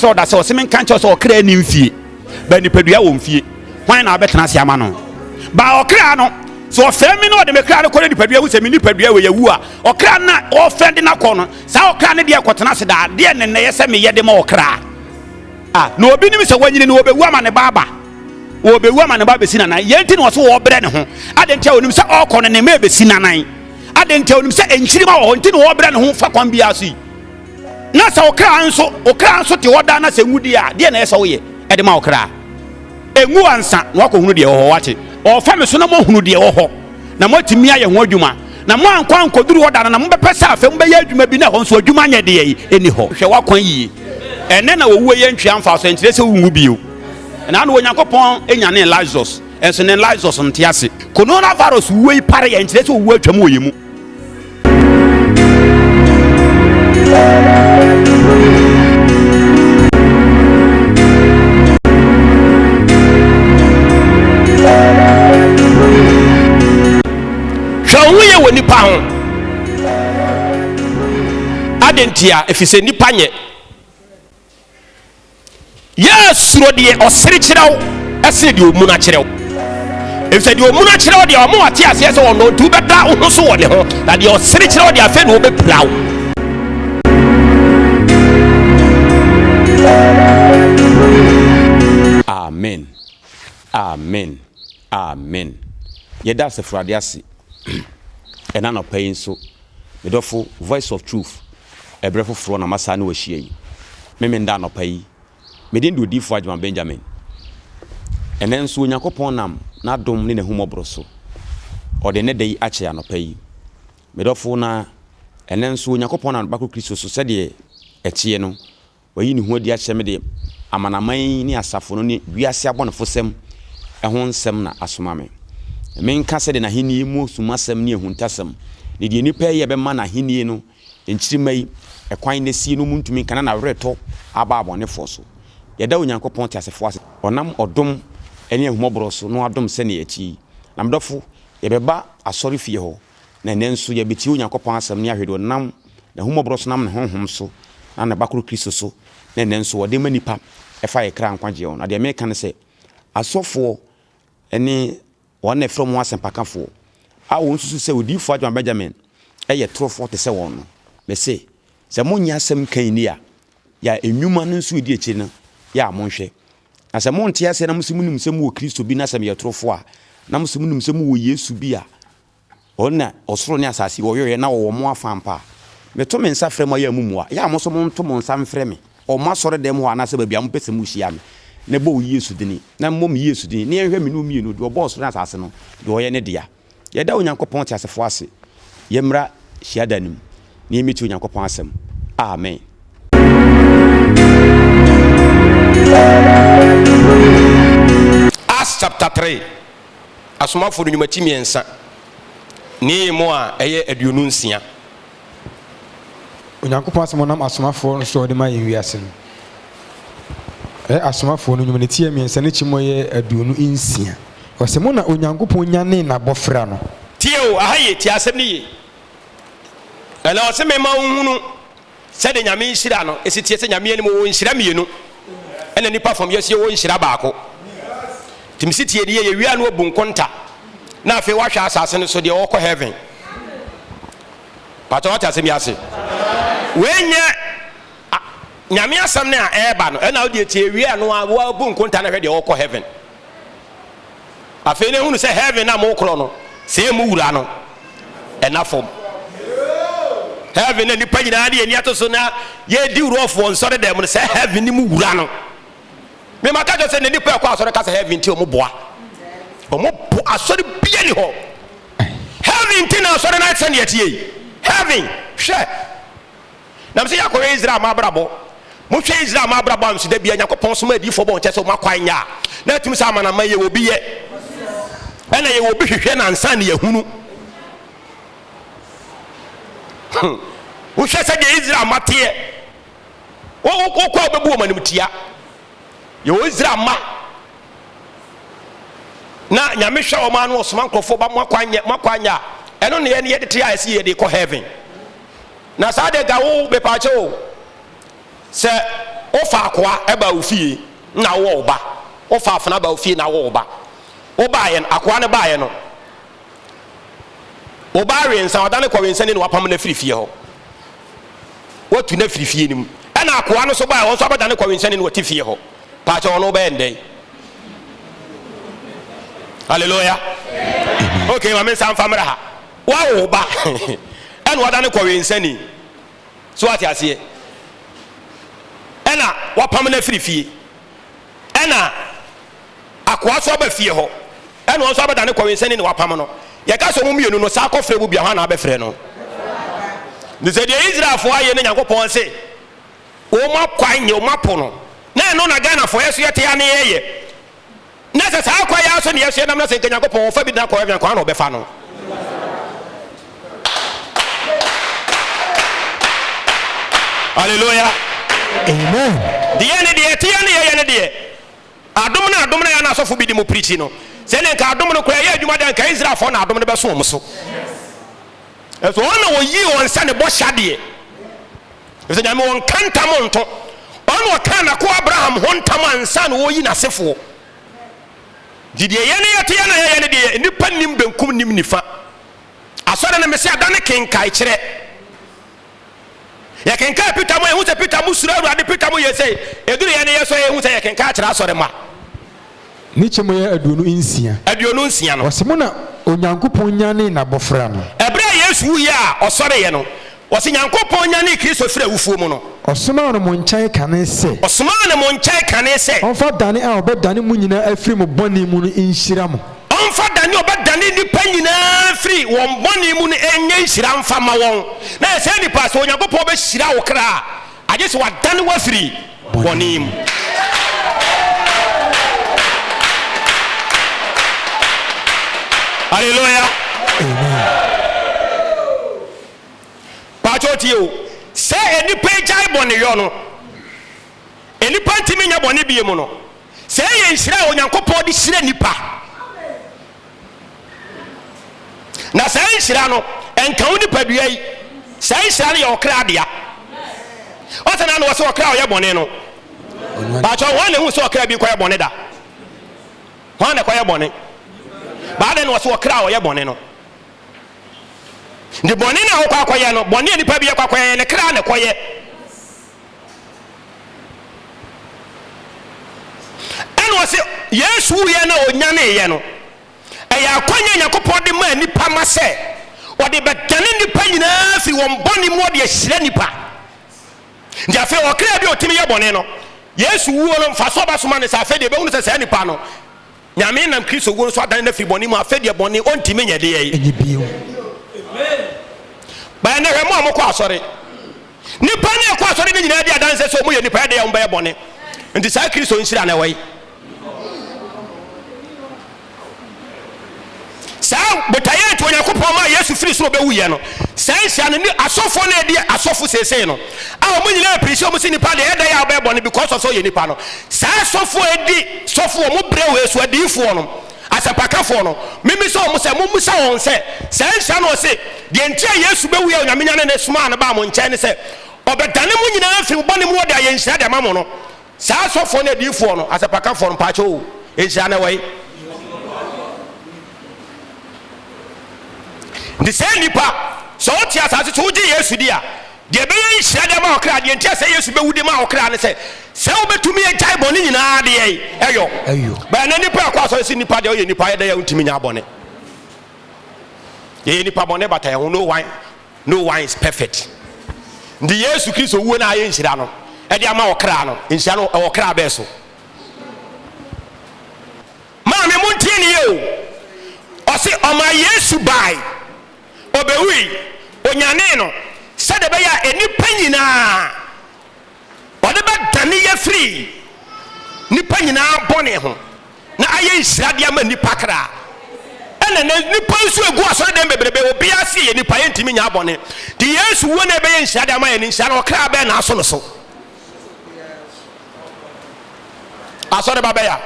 so da so se men kan cho so okra ni mfie ba nipadua wo mfie hwan na abetena se ama no ba okra no so ofemi no de me kra no kore nipadua hu se me nipadua we yawu a okra na ofende na kɔ no sa okra ne de akɔtena se da de ne ye se me ye de ma okra no obi nim se wanyini no obewu ama ne baba obewu ama ne baba sina nan yenti no so wo brɛ ne ho adentia onim se ɔkɔ ne me be sina nan adentia onim se enhyiri ma wo nti no wo brɛ ne ho fa kwan bia so na sa okra nso te woda na se ngudi a de na ye se wo ye e de ma okra engu ansa na wakɔ hunu de wo wate o fa me so na mo hunu de wo ho na mo timi aye ho adwuma na mo ankwa ankoduru woda na mo bepɛ sa afem be ya adwuma bi na ho nso adwuma nya de yi eni ho hwɛ wakwan yi ene na wo wo ye ntwa amfa so entire se wo bio na no Onyankopɔn enya ne Lazarus enso ne Lazarus nte ase coronavirus wo yi pare ye entire se wo atwam wo yemu hwɛ wo nipa ho adentia efise nipa nye yesuro de osere kyerɛw ɛsere de omuna kyerɛw efise de omuna kyerɛw de ɔmo ate ase sɛ ɔno du bɛda wo so wɔ ne ho na de osere kyerɛw de afɛ no obɛplaw amen amen amen yɛda asefrade ase ɛna no pay so medofo voice of truth ebrefo fro na masa na wahia yi memenda no pay medin do difo adwuma Benjamin ɛnen so Onyankopɔn nam na dom ne nehumɔbro so ɔde ne dai akyɛ anopa yi medofo na ɛnen so Onyankopɔn na bako Kristo so sɛde ɛtie no wayi ne ho adi akyɛ me de amanaman ne asafo no ne wiase abɔnefo sɛm ɛho nsɛm na asoma me menka sɛ de na henie mu sumasɛm ne ehuntasɛm ne de nipa yɛ bɛma na henie no enkyirima yi ɛkwan ne sie no muntumi kana na werɛtɔ aba abɔnefo so yɛda Onyankopɔn te asefo ase ɔnam ɔdom ɛne ehumɔbro so no adom sɛ ne yɛti na medɔfo yɛbɛba asɔre fie hɔ na nenso yɛbɛti Onyankopɔn asɛm ne ahwede ɔnam na ehumɔbro so nam ne honhom so na ne bakoro Kristo so na nenso wɔde ma nipa ɛfa yɛ kra nkwagye ɔn na de meka ne sɛ asɔfoɔ ɛne wɔn from mo asɛmpakafo a wɔn susu sɛ odifo adwuma Benjamin ɛyɛ trofo te sɛ wɔn no me se sɛ mo nya asɛm kan ni a ya enwuma no nso di akyi no ya mo nhwɛ na sɛ mo nte ase na mo simunim sɛ mo wɔ Kristo bi na sɛ me yɛ trofo a na mo simunim sɛ mo wɔ Yesu bi a ɔna ɔsoro ne asase wɔyɛ na wɔwɔ mo afampa me to me nsa frɛ mo ya mumu a ya mo so mo nto mo nsa mfrɛ me o ma sɔre dem ho ana sɛ baabi a mo pɛsɛ mo hyia me na bo Yesu dini na mom Yesu dini ne nhwɛ me no mie no do boss na asase no do ɔyɛ ne dia yɛda Onyankopɔn te asefo ase yɛmra hyiada nim ne yɛmeti Onyankopɔn asɛm amen. Acts chapter 3 asomafo no nyumati miensa ne mo a ɛyɛ aduonu nsia Onyankopɔn asɛm nam asomafo no so ɔde ma yɛ wiase no asomafo no nyumane tie miensa ne kyimo yɛ aduonu nsia ɔsɛ mo na Onyankopɔn nyane na bɔfra no tie o ahaye tie asɛm ne ye ɛna ɔsɛ me ma hunu sɛ de nyame nhyira no esi tie sɛ nyame anim wo nhyira mienu ɛna nipa fam yɛsie wo nhyira baako timsi tie de yɛ wia no obu nkonta na afei wahwɛ asase no so de wɔkɔ heaven pato wata asɛm yase wenye nyame asɛm ne a ɛba no ɛna wode tie wia no a wo obu nkonta na hwɛ de wɔkɔ heaven afei ne hunu sɛ heaven na mo korɔ no sɛ mu wura no ɛna fam heaven na nipa nyinaa de ani ato so na yɛ di wurɔfoɔ nsɔre dɛm no sɛ heaven ni mu wura no me maka jo se ne nipa kwa asɔre ka sɛ heaven ti omo boa asɔre bia ni hɔ heaven ti na asɔre na sɛ ne yɛtie heaven hwɛ nam sɛ yakɔ Israel ma brabo mo hwɛ Israel ma brabo am so da bia Nyankopɔn so ma di fo bɔ nkyɛ sɛ mo akwan nya na tum sɛ amana ma yɛ obi yɛ ɛna yɛ obi hwehwɛ na ansa ne yɛhunu wo hwɛ sɛ de Israel ma teɛ wo kɔ obebu o manim tia yɛ Israel ma na nyame hwɛ o ma no osoma nkrofo ba mo akwanya ɛno ne yɛ de tia ɛsi yɛ de kɔ heaven na saa de ga wo be pa che o sɛ ofa akoa eba ofie na wo oba ofa afana ba ofie na wo oba oba ye akoa ne ba ye no oba rensa odane kwa rensa ni wapam na firifie ho watu na firifie nim na akoa no so ba won so abadane kwa rensa ni watifie ho pa cha ono ba ndai hallelujah okay ma men san famra ha wa oba en wadane kwa rensa ni so ati ase ena wapam na firifie ena akoa so ba fie ho ena won so abadane kwa rensa ni wapam no ye ka so mu mienu no sa kofre bu bia ho na abefre no de se de Israel fo aye ne Yakobon se o ma kwan ye o ma po no na no na Ghana fo yeso yete ya ne ye na se sa akwa ya so ne yeso na se Yakobon fa bi na kwa ya kwa na obefa no hallelujah amen de ye ne de te ya ne ye ne de adom na ya na asofo bi di mo preach no se ne ka adom no kwa ye adwuma de ka Israel fo na adom ne be so mo so eso ona wo yi won sa ne bo hyade eso nyame won kantam nto ona wo kan na ko Abraham ho ntam ansa na wo yi na sefo didie ye ne yete ye na ye ne de nipa nim benkum nim nifa asore na me se adane kenkai kire ya kenkai Peter mo hu se Peter mo sura Awurade Peter mo ye se eduru ye ne ye so ye hu se ya kenkai kire asore ma ni chemo ye aduonu nsia no ose mo na onyankopon nyane na bofra no ebre Yesu ya osore ye no ose nyankopon nyane Kristo fira wufuo mu no osoma no mo nkyai kane se onfa dane a obedane mu nyina afiri mo bɔne mu no inhyira mo onfa dane obedane nipa nyina afiri won bɔne mu no enye inhyira mfa ma won na se nipa so onyankopon be hyira wo kra agye se wadane wafiri bɔne mu hallelujah amen patotio se enipa jai bɔne yo no enipa ntimi nya bɔne bie mu no se ye nhyira onyankopɔn de hyira nipa na se nhyira no enka wo nipa dua yi se nhyira no ye okra dia otana no wo se okra ye bɔne no pato won ne hu se okra bi koye bɔne da won ne koye bɔne ba de no wo se okra ye bɔne no ndi bɔne na wo kwakoye no bɔne nipa bi ye kwakoye ne kra ne koye eno wo se Yesu ye na onyane ye no eya akwanya Yakobon de ma nipa ma se o de bedane nipa nyina fi won bɔne mu de hyira nipa ndi afi okra bi otimi ye bɔne no Yesu wuo no mfa so ba so ma ne sa afi de be hu se sa nipa no nyame nam Kristo wuo so adan na fi bɔne mu afi de bɔne ontimi nya de ye enyibio ba na hwe mo amokɔ asɔre nipa ne ekɔ asɔre ne nyina di adan se so mo ye nipa de ya mba ye bɔne nti sa Kristo nhyira na wai sa botaye to Yakobon ma Yesu firi so be wuye no sa nhyira no ni asɔfo na edi asɔfo sesei no a mo nyina appreciate mo si nipa de eda ya ba ye bɔne because of so ye nipa no sa asɔfo edi sɔfo mo brewe Yesu adifo no asapakafo no mimi so mo se mo musa won se nhyira no se de ntia Yesu be wuye onyamenya ne suma na ba mo nkyɛn ne se obedane mo nyina afi bɔne mu de aye nhyira de ma mo no sa asɔfo na adifo no asapakafo no paacho o nhyira na wai de se nipa so oti asase so uji Yesu dia de be nhyira de ma okra de ntia se Yesu be wudi ma okra ne se obetumi agai bɔne nyina de eyo ba na nipa akwa so si nipa de o ye nipa ye de ya untimi nya bɔne ye nipa bɔne bata ye no one is perfect ndi Yesu Kristo wuo na aye nhyira no e de ama okra no nhyira no e okra be so ma me muntie ni ye o se o ma Yesu bai obewi onyane no se de be ya enipa nyina o de ba dane ye free nipa nyina bɔne ho na aye nhyira de ama nipa kra ene na nipa nso egu asɔre dem bebrebe obi ase ye nipa ye ntimi nya bɔne de Yesu wo na be ye nhyira de ama ye nhyira no kra be na aso no so asɔre ba be ya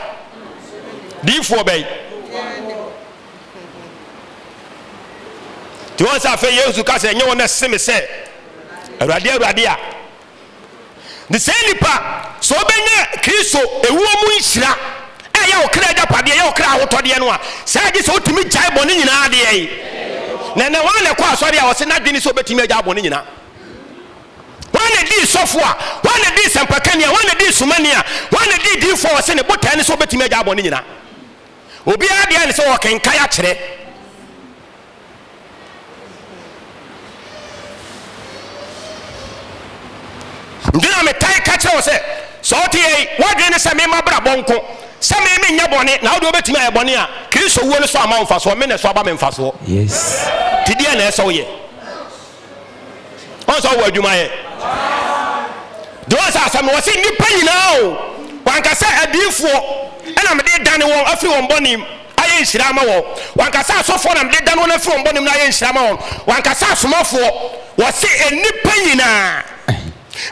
difo be ti won sa fe Yesu ka se nye won na seme se Awurade a the same nipa so benye Kristo ewuo mu nhyira ya okra japade ya okra ahotode no a say gi so otimi jai bɔne nyina de yi na wan le kwa asɔre a wo se na dwene so betimi agya bɔne nyina wan le di sɔfo a wan le di sempakani a wan le di sumani a wan le di difo wo se ne botan so betimi agya bɔne nyina obi a de ne se wo kenka ya kyerɛ ndina me tai ka kyerɛ wo se so tie wadwene se me mabra bonko se me nya bɔne na wo de obetimi aye bɔne a Kristo wo ne so ama mfa so me ne so aba me mfa so yes tidia na eso ye on so wo adwuma ye do asa asam wo se nipa nyina o wanka se adifo na me de dane won afi won bɔne aye nhyira ma wo wanka se asofo na me de dane won afi won bɔne na aye nhyira ma wo wanka se asomafo wo se enipa nyina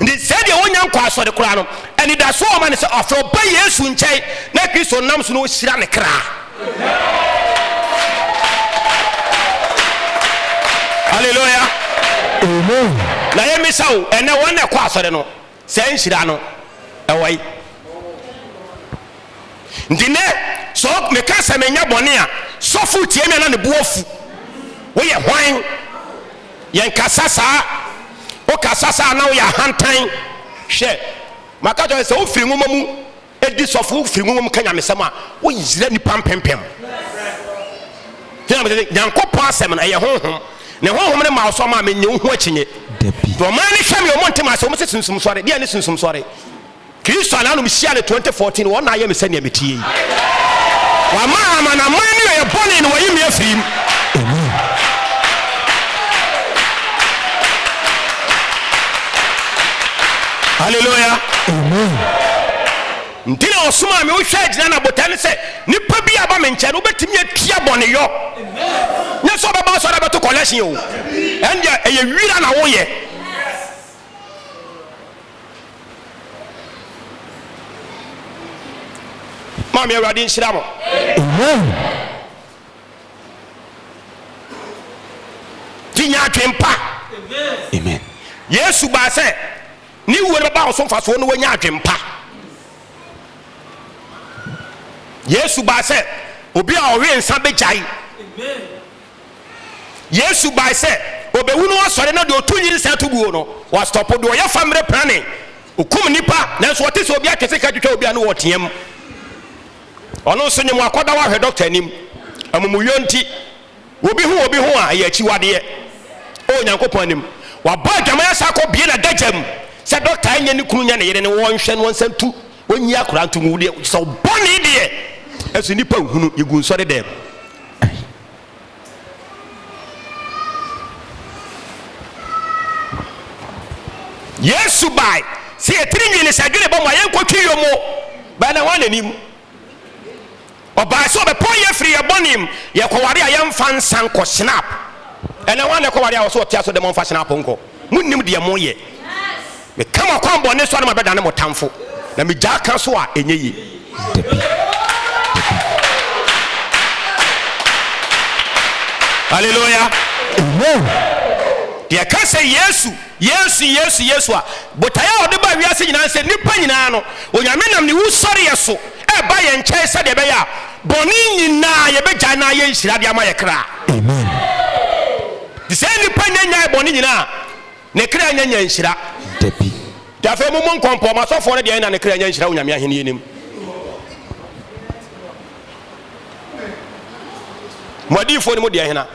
ndi said ya wonya nkwa asɔre kura no ani da so o ma ne se afro ba Yesu nkyɛn na Kristo nam so no hyira ne kra hallelujah amen na ye misawo ene won na kwa asɔre no se nhyira no ɛwai ndine so me ka se me nya bɔne a sɔfo tie me na ne buofu wo ye hwan yen kasa saa o kasa saa na wo ya hantan hwɛ maka jo se wo firi nwoma mu edi sɔfo firi nwoma mu kanya mesɛm a wo yira ni pampempem nyankopɔn asɛm na ɛyɛ honhom ne honhom ne ma so ma menye ho akyinye to man ne hwɛ me o montem asɛ o mo se sunsum sɔre de ne sunsum sɔre Kristo ana no mhyia ne 2014 won na ayɛ me sɛ ne metie wa ma na man ne yɛ bɔne ne wayi me afirim amen hallelujah amen ntina osuma me wo hwɛ gyina na botane sɛ nipa bi aba me nkyɛ no betimi atua bɔne yo amen ne so baba so da beto collection o ɛnde ɛyɛ wira na wo yɛ ma me awurade nhyira mo amen tinya atwempa amen Yesu ba sɛ ni wo ne ba so mfa so no wanya atwempa Yesu ba sɛ obi a ɔwe nsa begyae amen Yesu ba sɛ obewu no asɔre na de otunyi nsa to buo no wa stop do ɔyɛ famre planning okum nipa na so ɔte sɛ obi akese ka twetwa obi a no wɔteam ɔno so nyem akɔda wa hwɛ doctor anim amumuyo nti obi hu a ɛyɛ akyiwadeɛ o nyankopɔn anim wa ba dwamaya sa kɔ bie na dagyam sɛ doctor anya ne kunu nya ne yere ne wɔnhwɛ no nsantu onyi akora nto mu de sɛ bɔne deɛ ɛso nipa hunu yegu nsɔre dɛm Yesu bai si etiri nyine sɛ dwene bɔ mo ayɛ nkɔtwi yo mo ba na wan anim ɔbaa sɛ ɔbɛpɔ yɛ firi yɛ bɔnem yɛkɔware a yɛmfa nsa nkɔ snap ɛna wan na ɛkɔware a wɔ so ɔtea so dɛ mɔmfa snap nkɔ monnim deɛ moyɛ mekama kwan bɔne so ade ma bɛda ne mo tamfo na megya ka so a ɛnyɛ yi hallelujah amen deɛ ka sɛ Yesu a botae a ɔde ba wiase nyinaa sɛ nipa nyinaa no onyame nam ne wo sɔre yɛ so ɛba yɛ nkyɛn sɛ deɛ bɛyɛ a bɔne nyinaa yɛbɛgya na yɛ nhyira de ama yɛ kra amen de sɛ nipa nyanya bɔne nyinaa ne kra nyanya nhyira dabi dafe mo nkɔmpɔ ma sɔfo no deɛ na ne kra nyanya nhyira onyame ahene yenim modifo ne mo deɛ hena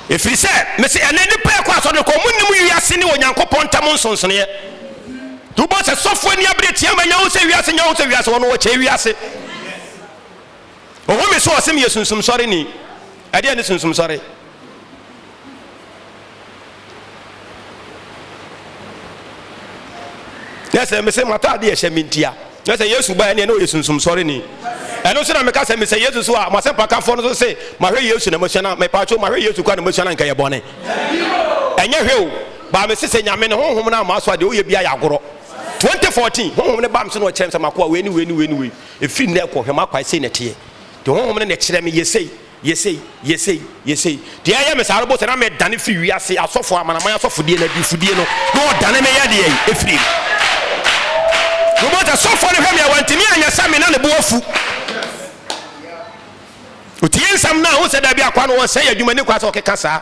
efiri sɛ mesi ɛne nipa ɛkɔ asɔre kɔ munnim wiase ne onyankopɔn ntam nsonsoneɛ tubo sɛ sɔfo ani abere tia ma nyawo sɛ wiase wɔno wɔkyɛ wiase ɔhɔ me so ɔsem yɛ sunsum sɔre ni ɛdeɛ ne sunsum sɔre nɛsɛ mese mata ade yɛhyɛ mentia nɛsɛ Yesu baa ne ɔyɛ sunsum sɔre ni ɛno so na meka sɛ mesɛ Yesu so a masɛ pakafo no so se mahwɛ Yesu na masua na mepatwo mahwɛ Yesu kwa na masua na nka yɛ bɔne ɛnyɛ hwɛ o ba me se nyame ne honhom na ma so ade woyɛ bia yɛ agorɔ 2014 honhom ne ba me so na ɔkyerɛ sɛ makoa we ni efiri ne ɛkɔ hwɛ makwa sei ne teɛ de honhom ne kyerɛ me yɛsei yesei de ya me sa robo se na me dane fi wiase asofo amanaman asofo die na difudie no no dane me ya de efiri robo ta sofo ne hwem ya wantimi anya same na ne bo afu otie nsam na ho se da bi akwa no won se ya adwuma ni kwa se okeka saa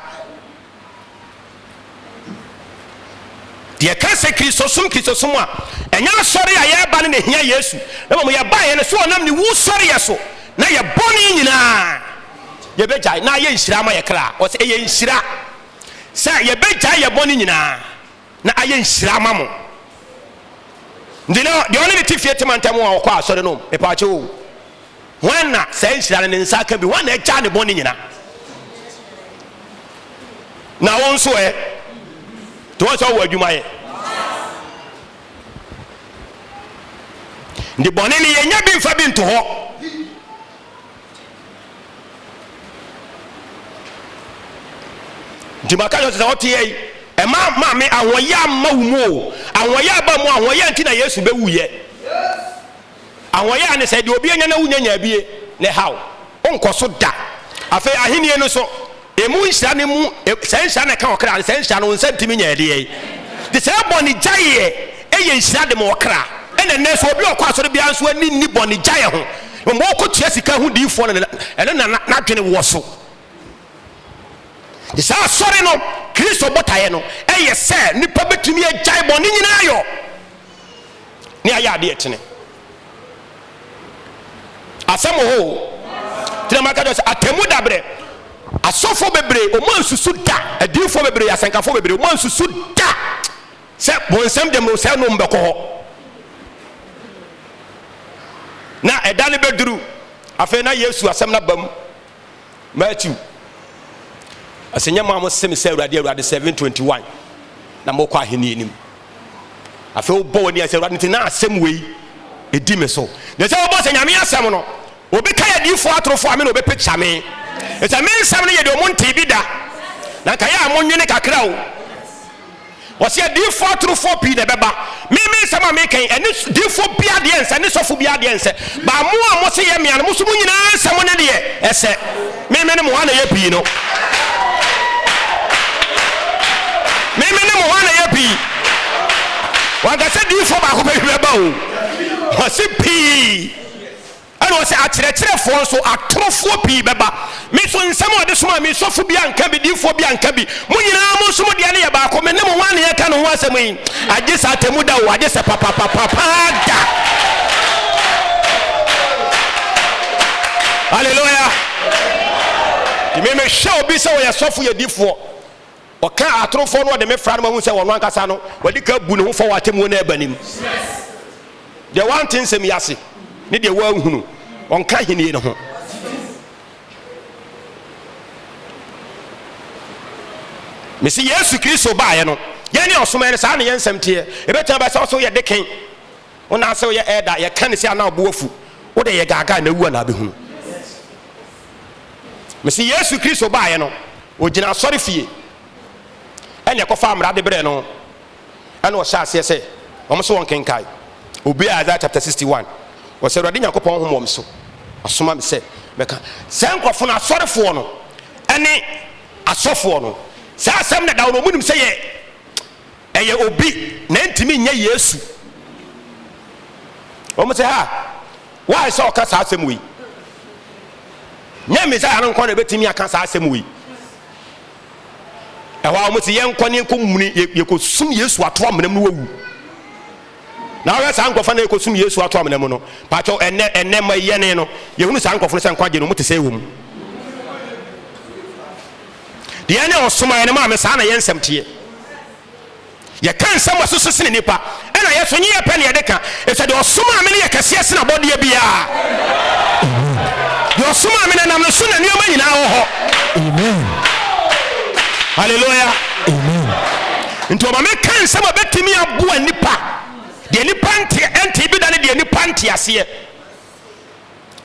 de ka se kristosum a enya sori a ye ba ne hia Yesu na mo ye ba ye ne so onam ne wu sori ye so na ye bɔne nyinaa ye begya na ye nhyira ma ye kra o se ye nhyira se ye begya ye bɔne nyinaa na aye nhyira ma mo ndino de oni ti fie temantam wa kwa asɔre no e pa che o wana se nhyira ne nsa ka bi wana egya ne bɔne nyinaa na won so to so wo adwuma ye ndi bɔne ne ye nya bi mfa bi nto hɔ dimaka yo se oti yi e ma me ahoya ma wumu ahoya ba mu ahoya nti na Yesu be wuye ahoya ne se de obi anya na wunya nya bie ne haw onkoso da afa ahenie no so emu nhyira ne mu se nhyira ne ka okra se nhyira no nsantimi nya de yi de se bɔne gyaye eye nhyira de mo okra ene ne so obi okwa so de bia nso ani ni bɔne gyaye ho mo ko tua sika ho diifo no ene na dwene wo so de sa sori no Kristo botaye no eye se nipa betumi agyae bɔne nyina ayo ne aya de etene asɛm ho tinamaka do se atemu dabre asofo bebre o man susu da adifo bebre asankafo bebre o man susu da se bonsam dem no se no mbekɔ hɔ na edale beduru afa na Yesu asɛm na bam Matthew asenya mamo sem se awurade 7:21 na mokɔ aheni enim afa wo woni ase awurade nti na asɛm wei edi me so de se wo bo se nyame asɛm no obi ka ya difo atrofo ame na obi picture me esa me nsɛm no ye de o monte bi da na ka ya monwene kakra o wo se difo atrofo pi de beba me nsɛm a me kan ene difo bia de ense ne sofo bia de ense ba mo a mo se ye me an mo so mo nyina nsɛm ne de ese me ne mo ana ye pi no meme ne mo wana ya pi wanga se difo ba ko be ba o o se pi ana o se akyerɛkyerɛ fo so atrofo pi beba me so nsɛm o de so ma me sofo bia nka bi difo bia nka bi mo nyina mo so mo de ne ya ba ko me ne mo wana ya ka no ho asɛm yi agye sa temu da o agye se papa da hallelujah di me hwe obi se o ya sofo ya difo oka atrofo no de me fra no hu se wono ankasa no wadi ka bu ne ho fo watemu na abanim de one thing sem yase ne de wa hunu onka henie ne ho me si Yesu Kristo ba ye no ye ne osoma ne sa ne ye nsemte e betan ba so ye deken wona se ye eda ye kan se ana obo afu wo de ye gaga na wu na abehunu me si Yesu Kristo ba ye no o gina sori fie ene ko fa amra de bre no ene o sha ase se o mo so won kenkai obi Isaiah chapter 61 o se rade Yakobon ho mo so asoma me se meka se nkofo na asorefo no ene asofo no se asem na dawo no munim se ye eye obi na ntimi nya Yesu o mo se ha why so ka sa asem wi nya me sa ran ko na betimi aka sa asem wi ewa mo se yen kwani ko muni ye ko sum Yesu ato amnam no wawu na wa sa nkofo na ye ko sum Yesu ato amnam no pa cho enne ma yene no ye hunu sa nkofo se nkwaje no mo te se wom de ene osoma ene ma me sa na ye nsemte ye kan sam asoso sene nipa ena ye so nye ye pe ne ye de ka e se de osoma me ne ye kase sene bode ye bia de osoma me na nam so na nioma nyina ho amen hallelujah amen nto ma me kan sama betimi aboa nipa de nipa enti bi da ne de nipa enti ase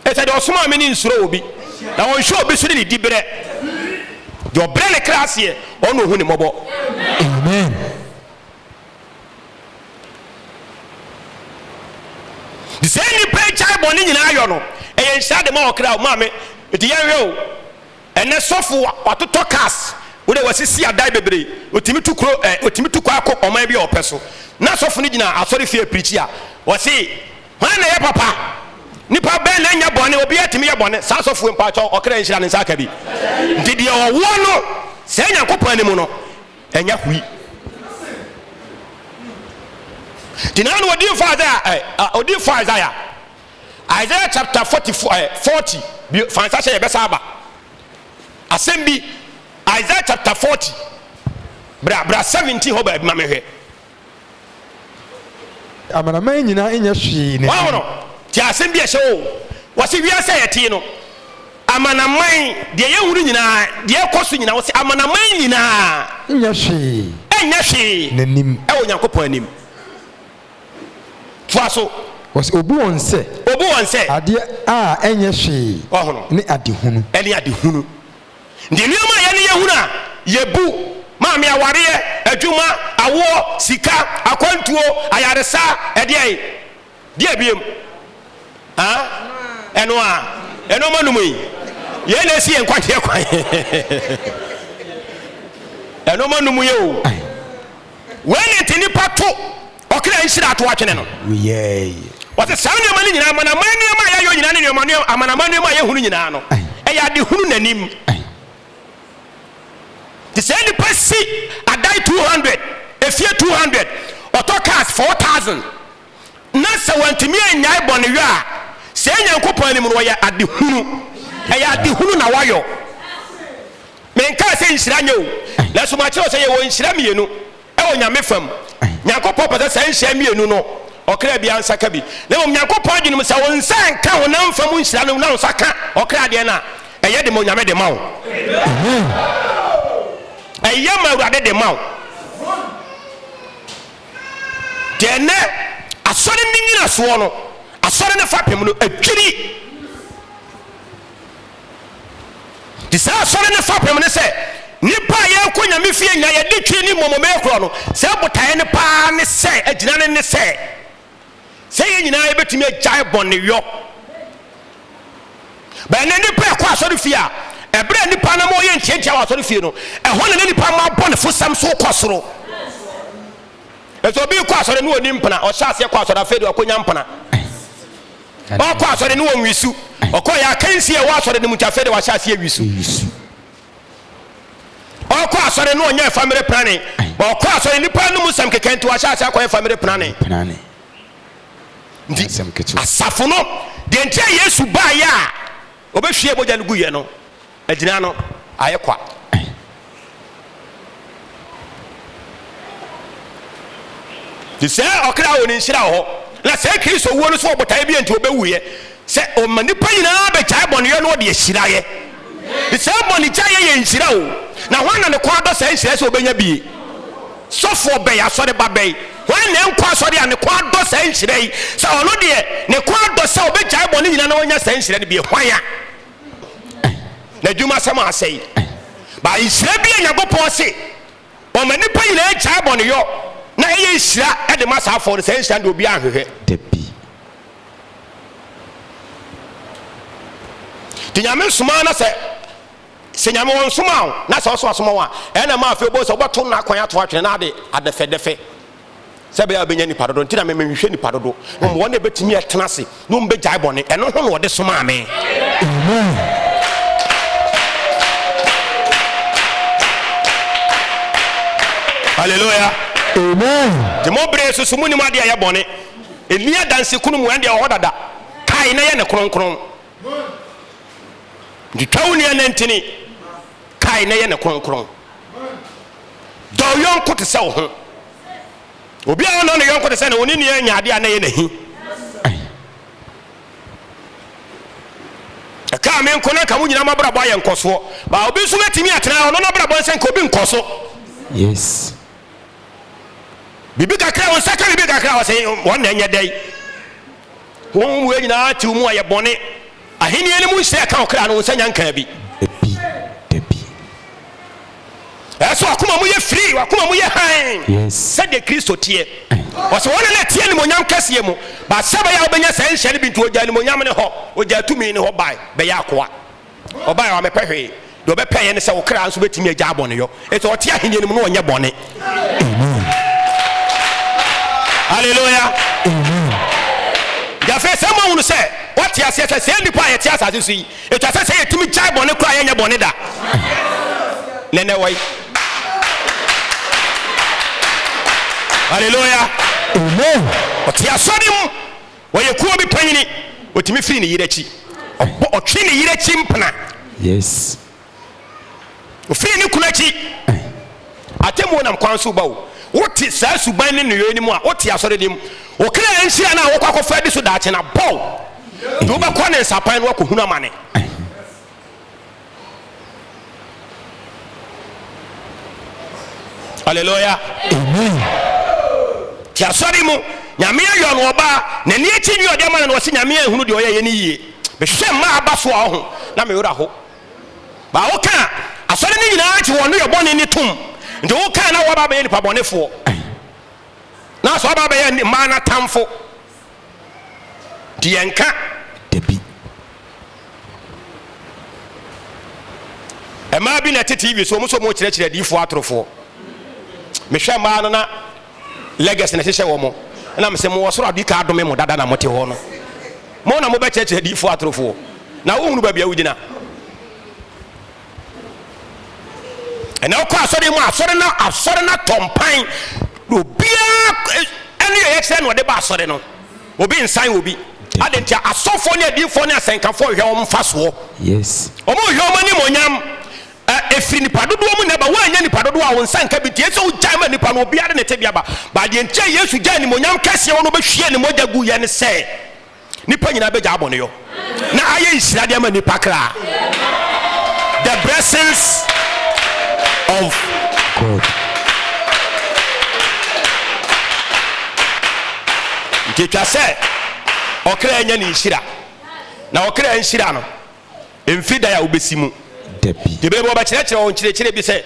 e se de osoma me ni nsuro obi na won hwe obi so de di bere de obre ne krasie ono hu ne mobo amen de se nipa chai boni nyina ayo no e ye nsa de ma okra o ma me de ye we o ene sofo watoto cars wo de wasisi adai bebre otimi tukro otimi tukwa akọ oman bi opeso na sofo ni gina asori fie preach a wasi wan na ye papa nipa ben na nya bɔne obi atimi ye bɔne sa sofo mpa cho okra nhira ne saka bi ndidi owo no se Nyankopɔn anim no enya hui dinano odi for Isaiah chapter 40 fansa she yebesa aba assembly Isaiah chapter 40 bra 17 ho ba ma mehwe amanaman nyina enya hwee ne wa no ti assembly ehye o wase wiase yete no amanaman de yehuru nyina de ekoso nyina wase amanaman nyina enya hwee nanim e Onyankopɔn anim twaso was obu onse ade a enya hwee ne adehunu ndi nneoma ye ne yehunu a yebu maame aware adwuma awo sika akwantuo ayaresa ede biem eno manumu yi ye na esi enkwate kwan eno manumu ye o when tini pato okra nhira to atwene no wate sane mani nyina amana mani ma ya yo nyina ne amana mani ma ye hunu nyina no e ya de hunu nanim the same person adai 200 efie 200 autocars 4000 na se wantimi anyai bone wi a se Nyankopɔn anim no ya ade hunu e ya de hunu na wayo menka se nhira nyo la so ma che o se ye wo nhira mienu e wo nyame fam Nyankopɔn pese se nhira mienu no okra bia nsaka bi na mo Nyankopɔn adwene se wo nsan ka wo nam fam nhira no na nsaka okra de na eye de mo nyame de ma wo eye ma urade de ma wo de ne asore ni nyina so no asore ne fapem no atwiri di sa asore ne fapem ne se nipa ye ko nyame fie nya ye de twi ni momo mekro no se botae ne pa ne se agina ne se ye nyina ye betumi agyae bɔne yo ba ne nipa ko asore fie a ebre nipa na mo ye ntiantia wa asore fie no ɛho ne nipa ma bɔne fosam so kɔsoro eso bi ko asore no oni mpana o hyase ko asore afedi akonya mpana o ko asore no onwisu o ko ya kansi e wa asore ne mutafedi wa hyase awisu o ko asore no onya family planning o ko asore nipa no musam kekanti wa hyase akonya family planning ndi asafo no de ntia Yesu ba ya obehwie boja no guye no agina no ayekwa dise okra woni nhira ho na se Kristo wo no so obotae bi enti obewuye se o manipa nyina be chae bɔne yo no de ahiraye dise bɔne chae ye nhira o na hwana ne kwa do se nhira se obenya bi sofo be ya sɔre ba be hwan ne nkwa sɔre a ne kwa do se nhira yi se ono de ne kwa do se obechae bɔne nyina na wonya se nhira ne bi hwan ya na dwuma sama asɛi ba nhira bi Nyankopɔn se o manipa nyina chae bɔne yo na eye nhira e de masa afɔ ne se nhira de obi ahwehwɛ debi ti nyame suma na se nyame won suma na se so asoma wa e na ma afi bo se oboto na akwan ato atwene na ade adefe se be ya benya ni padodo nti na me hwehwe ni padodo mo won na betimi etena se no mbe jai bɔne eno ho no de suma me amen hallelujah amen de mo bre so sumu ni ma de ya bɔne eni adanse kunu mu ande ho dada kai na ye ne kronkron di tawni anantini kai na ye ne kronkron do yonko te se wo ho obi a no ne yonko te se na oni ne anya ade na ye na hi aka me nko na ka mu nyina mabra bo aye nkoso ba obi so metimi atena ono na bra bo nsen ka obi nkoso yes bibi kakra won saka bibi kakra wo se won na nya dai won we nyina ti mu aye bɔne ahini ene mu nhyɛ ka okra no nsanya nka bi debi eso akoma mu ye free akoma mu ye han yes said the Kristo tie o se wona na tie ni monyam kase mu ba saba ya obenya sa nhyɛ ne bi nti ogya ni monyam ne ho ogya tumi ne ho bai be ya akoa obai wa mepehwe do be pay ne se wo kra nso betimi agya bɔne yo eti ɔte ahenye nim no ɔnyɛ bɔne. Hallelujah. Jafe sɛ mo hunu sɛ wɔte ase sɛ nipa yɛ te asase so yi eti asɛ sɛ yɛtimi gya bɔne kra yɛnyɛ bɔne da nene wai. Hallelujah. Amen. Ɔte asɔre mu wɔyɛ kuo bi panyini ɔtumi firi ne yere akyi ɔtwe ne yere akyi mpena. Yes. Ofiri ne kuna akyi atemu nam kwan so ba wo wote saa suban ne noyo ni mu a wote asɔre dim okra enhyia na wokɔ akɔfa di so daakye na bɔw do ba kɔ ne nsapan no wakɔ hunu amane. Hallelujah. Amen. Ti asɔre mu nyame ayɔ no ɔba na ne akyi nwi ɔde ama no wɔse nyame ahunu de ɔyɛ yɛ ne yie behwɛ ma aba so a ho na me wura ho ba wo ka asɔre ne nyinaa akyi wɔn no yɛ bɔne ne tom nti wo ka na wɔba bɛyɛ nipa bɔnefoɔ na so ɔba bɛyɛ ma na tamfo di yɛnka Debi. ɛmaa bi na ɛte TV so ɔmo so mo kyerɛkyerɛ diifoɔ atorofoɔ mehwɛ maa no na legacy na hyehyɛ wɔ mo na mesɛ mo wɔ soro adi ka adome mo dada na mote hɔ no mo na mo bɛkyerɛkyerɛ diifoɔ atorofoɔ na wohunu baabi a wogyina ɛna wokɔ asɔre mu asɔre na tɔmpan obiara ɛne yɛ kyerɛ na ɔde ba asɔre no obi nsan obi ade nti asɔfoɔ ne adiifoɔ ne asɛnkafoɔ hwɛ wɔn mfa soɔ. Yes. Ɔmo hwɛ wɔn anim onyam efiri nipa dodoɔ mu naba wɔanya nipa dodoɔ a wɔn nsa nka bi tie sɛ wogya ma nipa no obiara ne te bi aba baadeɛ nkyɛn Yesu gya ne onyam kɛseɛ wɔn no bɛhwie ne mogya gu yɛ ne sɛ nipa nyinaa bɛgya abɔ ne yɔ na ayɛ nhyira deɛ ma nipa kra the blessings of God. Nketwa sɛ ɔkra nya ne nhyira na ɔkra nhyira no emfi da ya obesi mu Debi. debe bo ba kyerɛkyerɛ wɔn kyerɛkyerɛ bi sɛ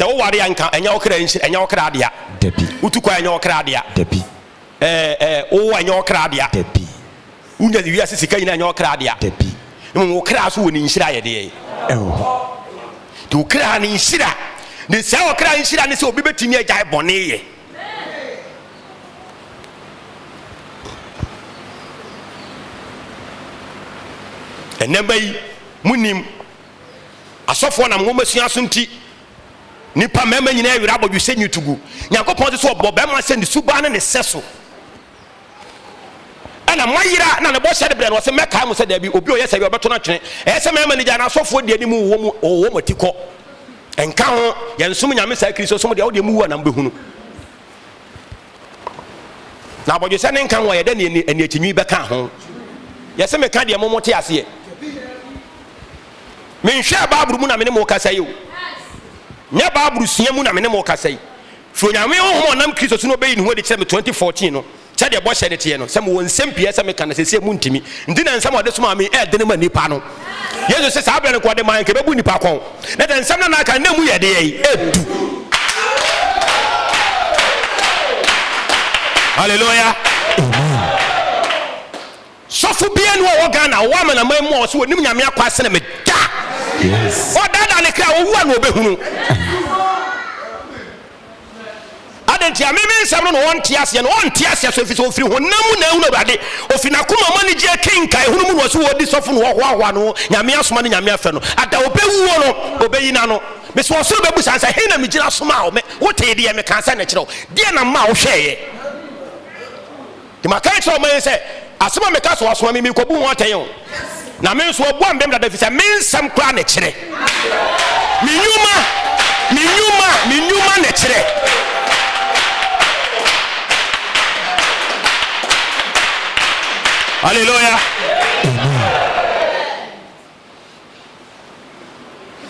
wo ware anka enya ɔkra nhyira enya ɔkra adea Debi. utukɔ enya ɔkra adea Debi. wo enya ɔkra adea Debi. unya wiase sika nyina enya ɔkra adea Debi. wo kra so wɔ ne nhyira yɛ de Ewo. to kra ne nhyira ne sɛ ɔkra nhyira ne sɛ obi betimi agya bɔne yɛ ɛnɛba yi munim asɔfoɔ nam ngoma sua so nti nipa mɛma nyina awira abɔdwu sɛ nyutugu nyankopɔn te sɛ ɔbɔ bɛma sɛ ne suba ne ne sɛ so ɛna moayera na ne bɔhyɛ de brɛ no ɔsɛ mɛkae mo sɛ daabi obi ɔyɛ sɛ bi ɔbɛto no atwene ɛyɛ sɛ mɛma no gya na asɔfoɔ deɛ anim wɔwɔ mu ati kɔ ɛnka ho yɛnsom nyame saa kristo som deɛ wodeɛ muwu a nam bɛhunu na abɔdwu sɛ ne nka ho a yɛdɛ ne aniakyinwi bɛka ho yɛsɛ meka deɛ momote aseɛ menhwɛ baabulu mu na mene mo kasa yi o nyɛ baabulu sua mu na mene mo kasa yi fo nyame honhom ɔnam kristo so no bɛyi ne ho de kyerɛ me 2014 no sɛ deɛ bɔhyɛ de teɛ no sɛ mo wɔ nsɛm pie sɛ meka na sɛsɛ mu ntimi nti na nsɛm ɔde soma me ɛde ne ma nipa no yesu sɛ saa bɛn ko ɔde ma nke bɛbu nipa kɔn na de nsɛm na naka na mu yɛ de yi edu hallelujah sɔfo bia no wɔ Ghana wɔ amana man mu ɔso onim nyame akɔ asene me da Yes. ɔdada ne kra ɔwu a na ɔbɛhunu adenti a meme nsɛm no na ɔnte aseɛ no ɔnte aseɛ so ɛfiri sɛ ɔfiri honam mu na ɛhu no Awurade ɔfiri nakoma ma no gye kenka ɛhunu mu na ɔso wɔdi sɔfo no wɔhoahoa no nyame asoma no nyame afɛ no ada ɔbɛwuo no ɔbɛyi na no mesɛ ɔsoro bɛbu sa sɛ hei na megyina soma a wotee deɛ meka sɛ ne kyerɛ wo deɛ na ma wohwɛeɛ nti maka kyerɛ ɔma sɛ asoma meka so asoma me mekɔbu ho atɛn o na me nso ɔboa mbɛm dada fi sɛ me nsɛm koraa ne kyerɛ me nnwuma ne kyerɛ hallelujah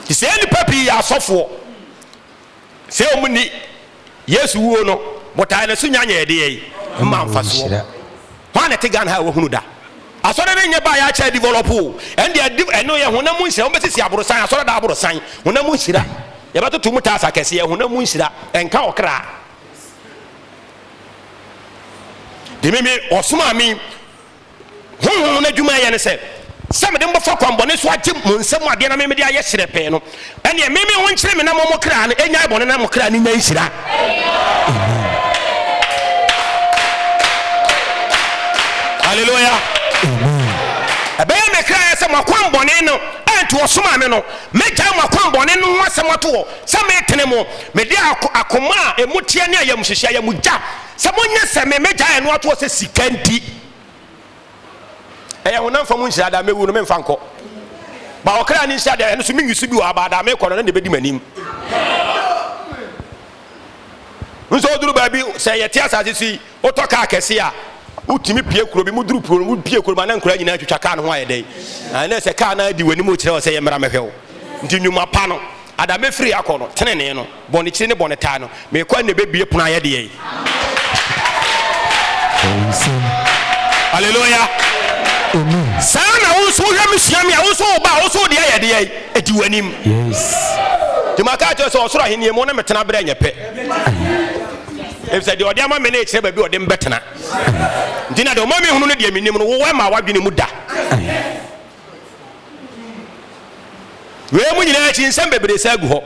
sɛ nipa pii yɛ asɔfoɔ sɛ ɔmu ni Yesu wuo no botae ne so nya nyɛ ɛdeɛ yi ma mfa soɔ hɔ ne te Ghana ha wɔhunu da asɔre ne nyɛ ba yɛ akyɛ develop o ɛnde ɛno yɛ honam nhyira wɔbɛsisi aborosan asɔre da aborosan honam nhyira yɛbɛtoto mu taasa kɛseɛ honam nhyira ɛnka ɔkra de meme ɔsoma me honhom no adwuma yɛ ne sɛ some dem bofo kwambone so agye mo nsam ade na me de aye hyerepɛ no ɛne me ho nkyere me na mo kra no enya bɔne na mo kra no nya nhyira. Hallelujah. Ɛbɛyɛ me kra sɛ mo kwambone no ɛnto osoma me no megya mo kwambone no ho asɛm ato sɛ me tene mo me de akoma a emutie ne ayam hyehyɛ ayam gya sɛ mo nya sɛ me megya eno ato sɛ sikanti ɛyɛ honam fam nhyira da mewu no me mfa nkɔ ba okra ni nhyira da ɛno so menyisu bi wɔ abada me kɔ no ne bedi manim nso oduru ba bi sɛ yɛte asase si wotɔ ka akɛse a utimi pie kuro bi muduru puro mu pie kuro ma na nkura nyina twetwa ka no ho ayɛ dɛn na sɛ ka na di wani mu kyerɛ sɛ yɛ mmara mehwɛ nti nnwuma pa no ada me free akɔ no tenene no bɔne kyire ne bɔne taa no me kɔ ne bebie pono ayɛ de yɛ. Hallelujah. Sana unso hwa msuami a unso ba unso de ayɛ de yɛ edi wanim. Yes. Timaka kyerɛ sɛ ɔsoro ahenie mu na metena bere nyɛpɛ. If said the Odiama mene chebe bi odem betena. Ntina de omami hunu ne de minim no wo ma wadwene mu da. We mu nyina chi nsem bebre sa gu ho.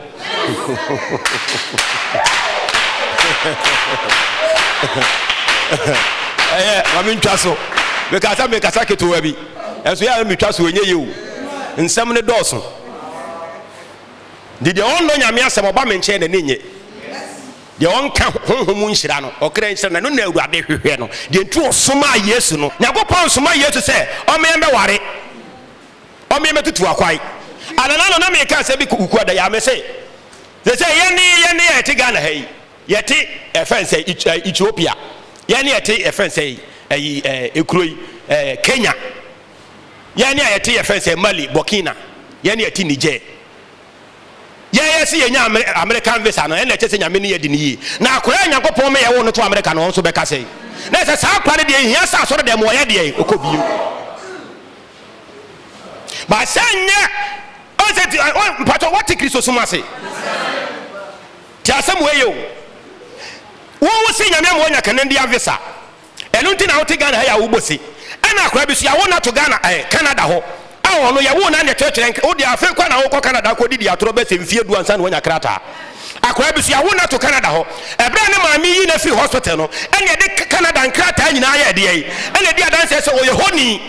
Mami ntwa so. Me kasa keto wa bi. Enso ya mi twa so onye ye o. Nsem ne dɔɔso. Di de on no nyame asɛm oba me nkyɛ na ne nye. De onka honhom nhyira no okra nhyira no na awurade hwehwɛ no de ntu osoma Yesu no nyagopɔn soma Yesu sɛ ɔmɛmɛ ware ɔmɛmɛ tutu akwai anana no na me ka sɛ bi kuku da ya me sɛ yɛne yɛte Ghana ha yi yɛte ɛfɛn sɛ Ethiopia yɛne yɛte ɛfɛn sɛ ekuro yi Kenya yɛne yɛte ɛfɛn sɛ Mali Burkina yɛne yɛte Niger yes yenya American visa no ene chese nyame ne yedi ne yi na akora nyankopon me ye wo no to America no so beka sei na se sa akora de hia sa so de mo ye de okobiem ba sanye o se pato what Kristo suma se ti asem we yo wo se nyame mo nya Canadian visa eno nti na wo te Ghana ha ya wo bosi ena akora bi so ya wo na to Ghana Canada ho ono ya wo na ne twetwere o de afa kwa na wo ko Canada ko didi atoro be se mfie du ansa na wonya krata akora bi so ya wo na to Canada ho ebra ne maami yi na free hospital no ene de Canada nkrata nyina ya de yi ene de adanse se o ye honi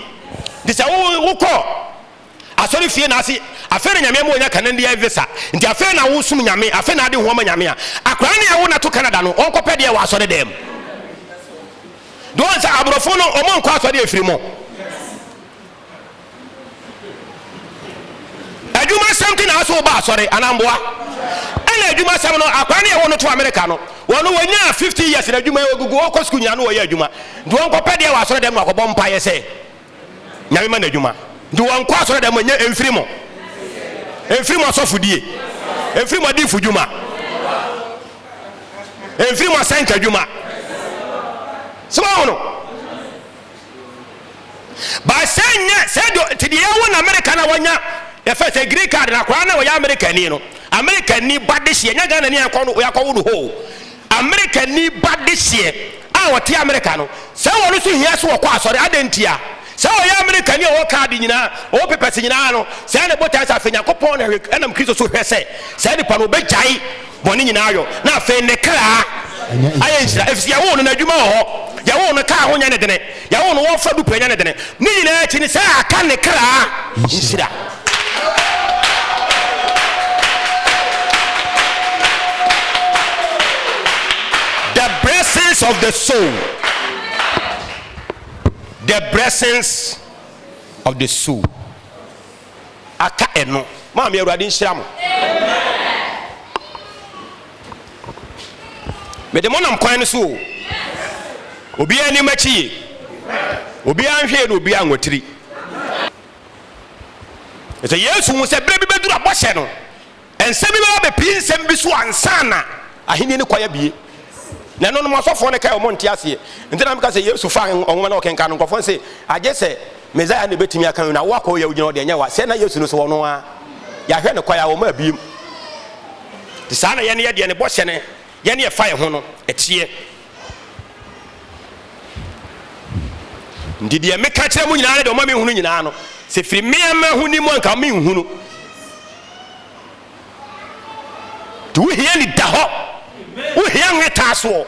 de se wo ko asori fie na ase afa na nyame mo wonya Canadian visa nti afa na wo sum nyame afa na ade ho ma nyame a akora ne ya wo na to Canada no onko pede ya wa asori dem do ansa abrofo no o mo nko asori efiri mo adwuma something na so ba sorry anamboa ana adwuma sam no akwa na wo no to America no wo no wonya 50 years na adwuma ogugu wo ko school nya no wo ye adwuma do won ko pede wa soro dem akobɔ mpa ye se nyame ma na adwuma do won ko soro dem nya emfiri mo sofudie emfiri mo di fudwuma emfiri mo sanka adwuma so no ba senya se do tidi ye wo na America na wonya ya first a green card na kwa na wo ya American ni no American ni badehye nya Ghana ni akọ no yakọ wo ho American ni badehye a wo te America no se wo no so hia so wo kwa asore adentia se wo ya American ni wo card nyina wo papers nyina no se na botas afenya kopon na enam Kristo so hwese se ni pa no begyae bɔne nyina ayo na afa ne kra aye nhyira efisia wo no na adwuma ho ya wo no ka ho nya ne dene ya wo no wo fa du panya ne dene ni nyina achi ni se aka ne kra nhyira. The blessings of the soul. The blessings of the soul. Aka eno. Mama Awurade nhyira mo. Me de monam kwan no so. Obi ani machi. Obi anhwe no obi anwotiri. Ese Yesu mu se bre bi beduru abɔhyɛ no. Ensɛm bi ba be pin nsɛm bi so ansana. Ahini ne kwaya bie. Na no no asofo ne kai o monte ase nti na meka se Yesu fa onwoma na okenka no nkofo se agye se Messiah ne betimi aka na wo akọ ya ugina o de nya wa se na Yesu no so wono a ya hwe ne kwaya wo ma biem ti sa na ye ne ye de ne bo hye ne ye ne fa ye ho no etie ndi de meka kire mu nyina ne de o ma me hunu nyina no se firi mema huni mu anka me nhunu tu hia ni da ho wo hia nweta so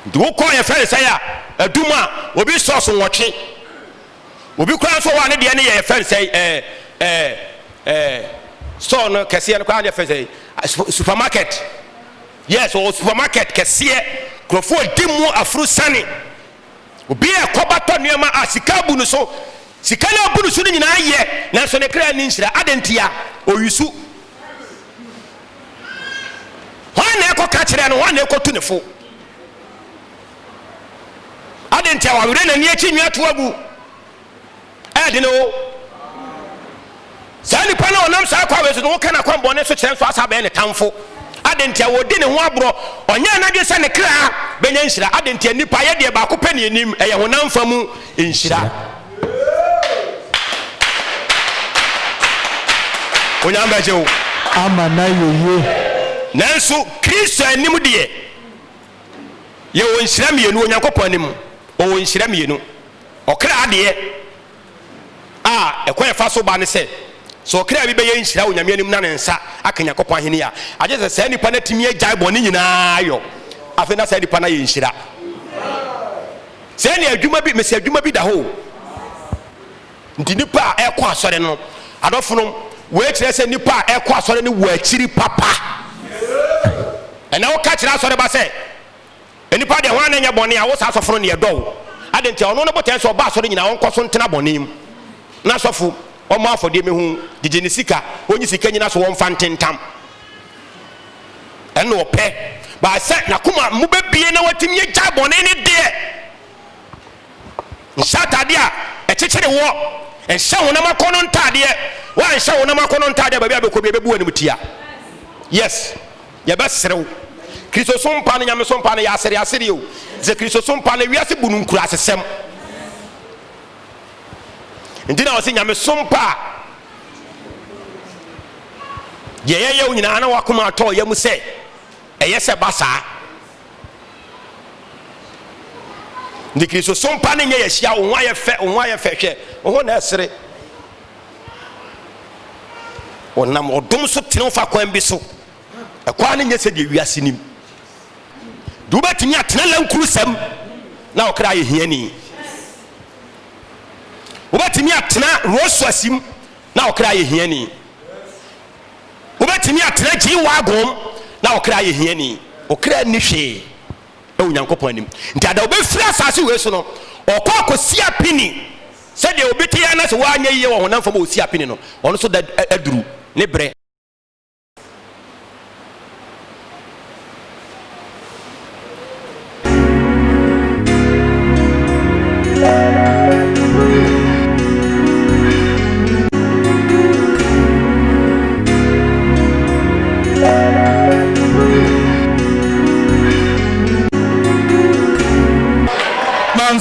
du ko ye fere say a aduma obi source nwotwe obi kura so wa ne de ne ye fere say store no kese no kwa ne fere say supermarket. Yes, or supermarket kese krofo dimu afru sane obi e kobato nneema asika bu no so sika na bu no so ni nyina ye na so ne kra ni nhyira adentia oyusu wana eko ka kire no wana eko tu ne fo adentia wa wure na ni echi nwa to agu de no sani pa na onam sa kwa we so no kana kwa Bɔne so kire so asa be ne tamfo adentia wodi ne ho abro onya na de se ne kra benya nhyira adentia nipa ye de ba ko pɛ ne anim eye honam famu nhyira onya mbaje o amana yoye nanso Kristo anim de ye won nhyira mienu Onyankopɔn anim o won nhyira mienu okra de ekwan fa so ba ne se so okra bi be ye nhyira Onyame anim na ne nsa aka Nyankopɔn ahene ya agye se nipa na timi agyae Bɔne nyinaa yo afi na nipa na ye nhyira se ne adwuma bi mesi adwuma bi da ho nti nipa ekɔ asɔre no adɔfo no we kire se nipa ekɔ asɔre ne wo Akyiri papa ɛna wo ka kire asɔre ba se nipa de ho ananya Bɔne a wo sa asɔfo no ne dɔw adenti ɔno no boten so ba asɔre nyina won kɔ so ntena Bɔne mu na asɔfo omo afɔde me hu gije ne sika onyi sika nyina so won fa ntentam ɛno opɛ ba se na kuma mu bebie na watimi ye gya Bɔne ne de nsatade a ɛkyekyere wo ɛhyɛ honam akɔno ntade wa ɛhyɛ honam akɔno ntade ba bia bekɔ bia bebu anim tia yes ye bɛserew Kristo sompa no Nyame sompa no ya asere o ze Kristo sompa no wiase bu no nkura asesem ndina wose Nyame sompa ye wo nyina na wakoma atɔ ye mu se eye se basa ndi Kristo sompa no nye ye hia wo wa ye fɛ hwɛ wo na esere onam odom so tene fa kwan bi so ekwa no nye se de wiase nim du betimi atena lankuru sam na okra ye hiani ubetimi atena rosu asim na okra ye hiani ubetimi atena jiwagom na okra ye hiani okra ni hwe e Onyankopɔn anim nti ada obefira asase we so no okɔ akosia pini se de obiti ya na se wa anya yiye wo honam fam osia pini no ɔno so da aduru ne bre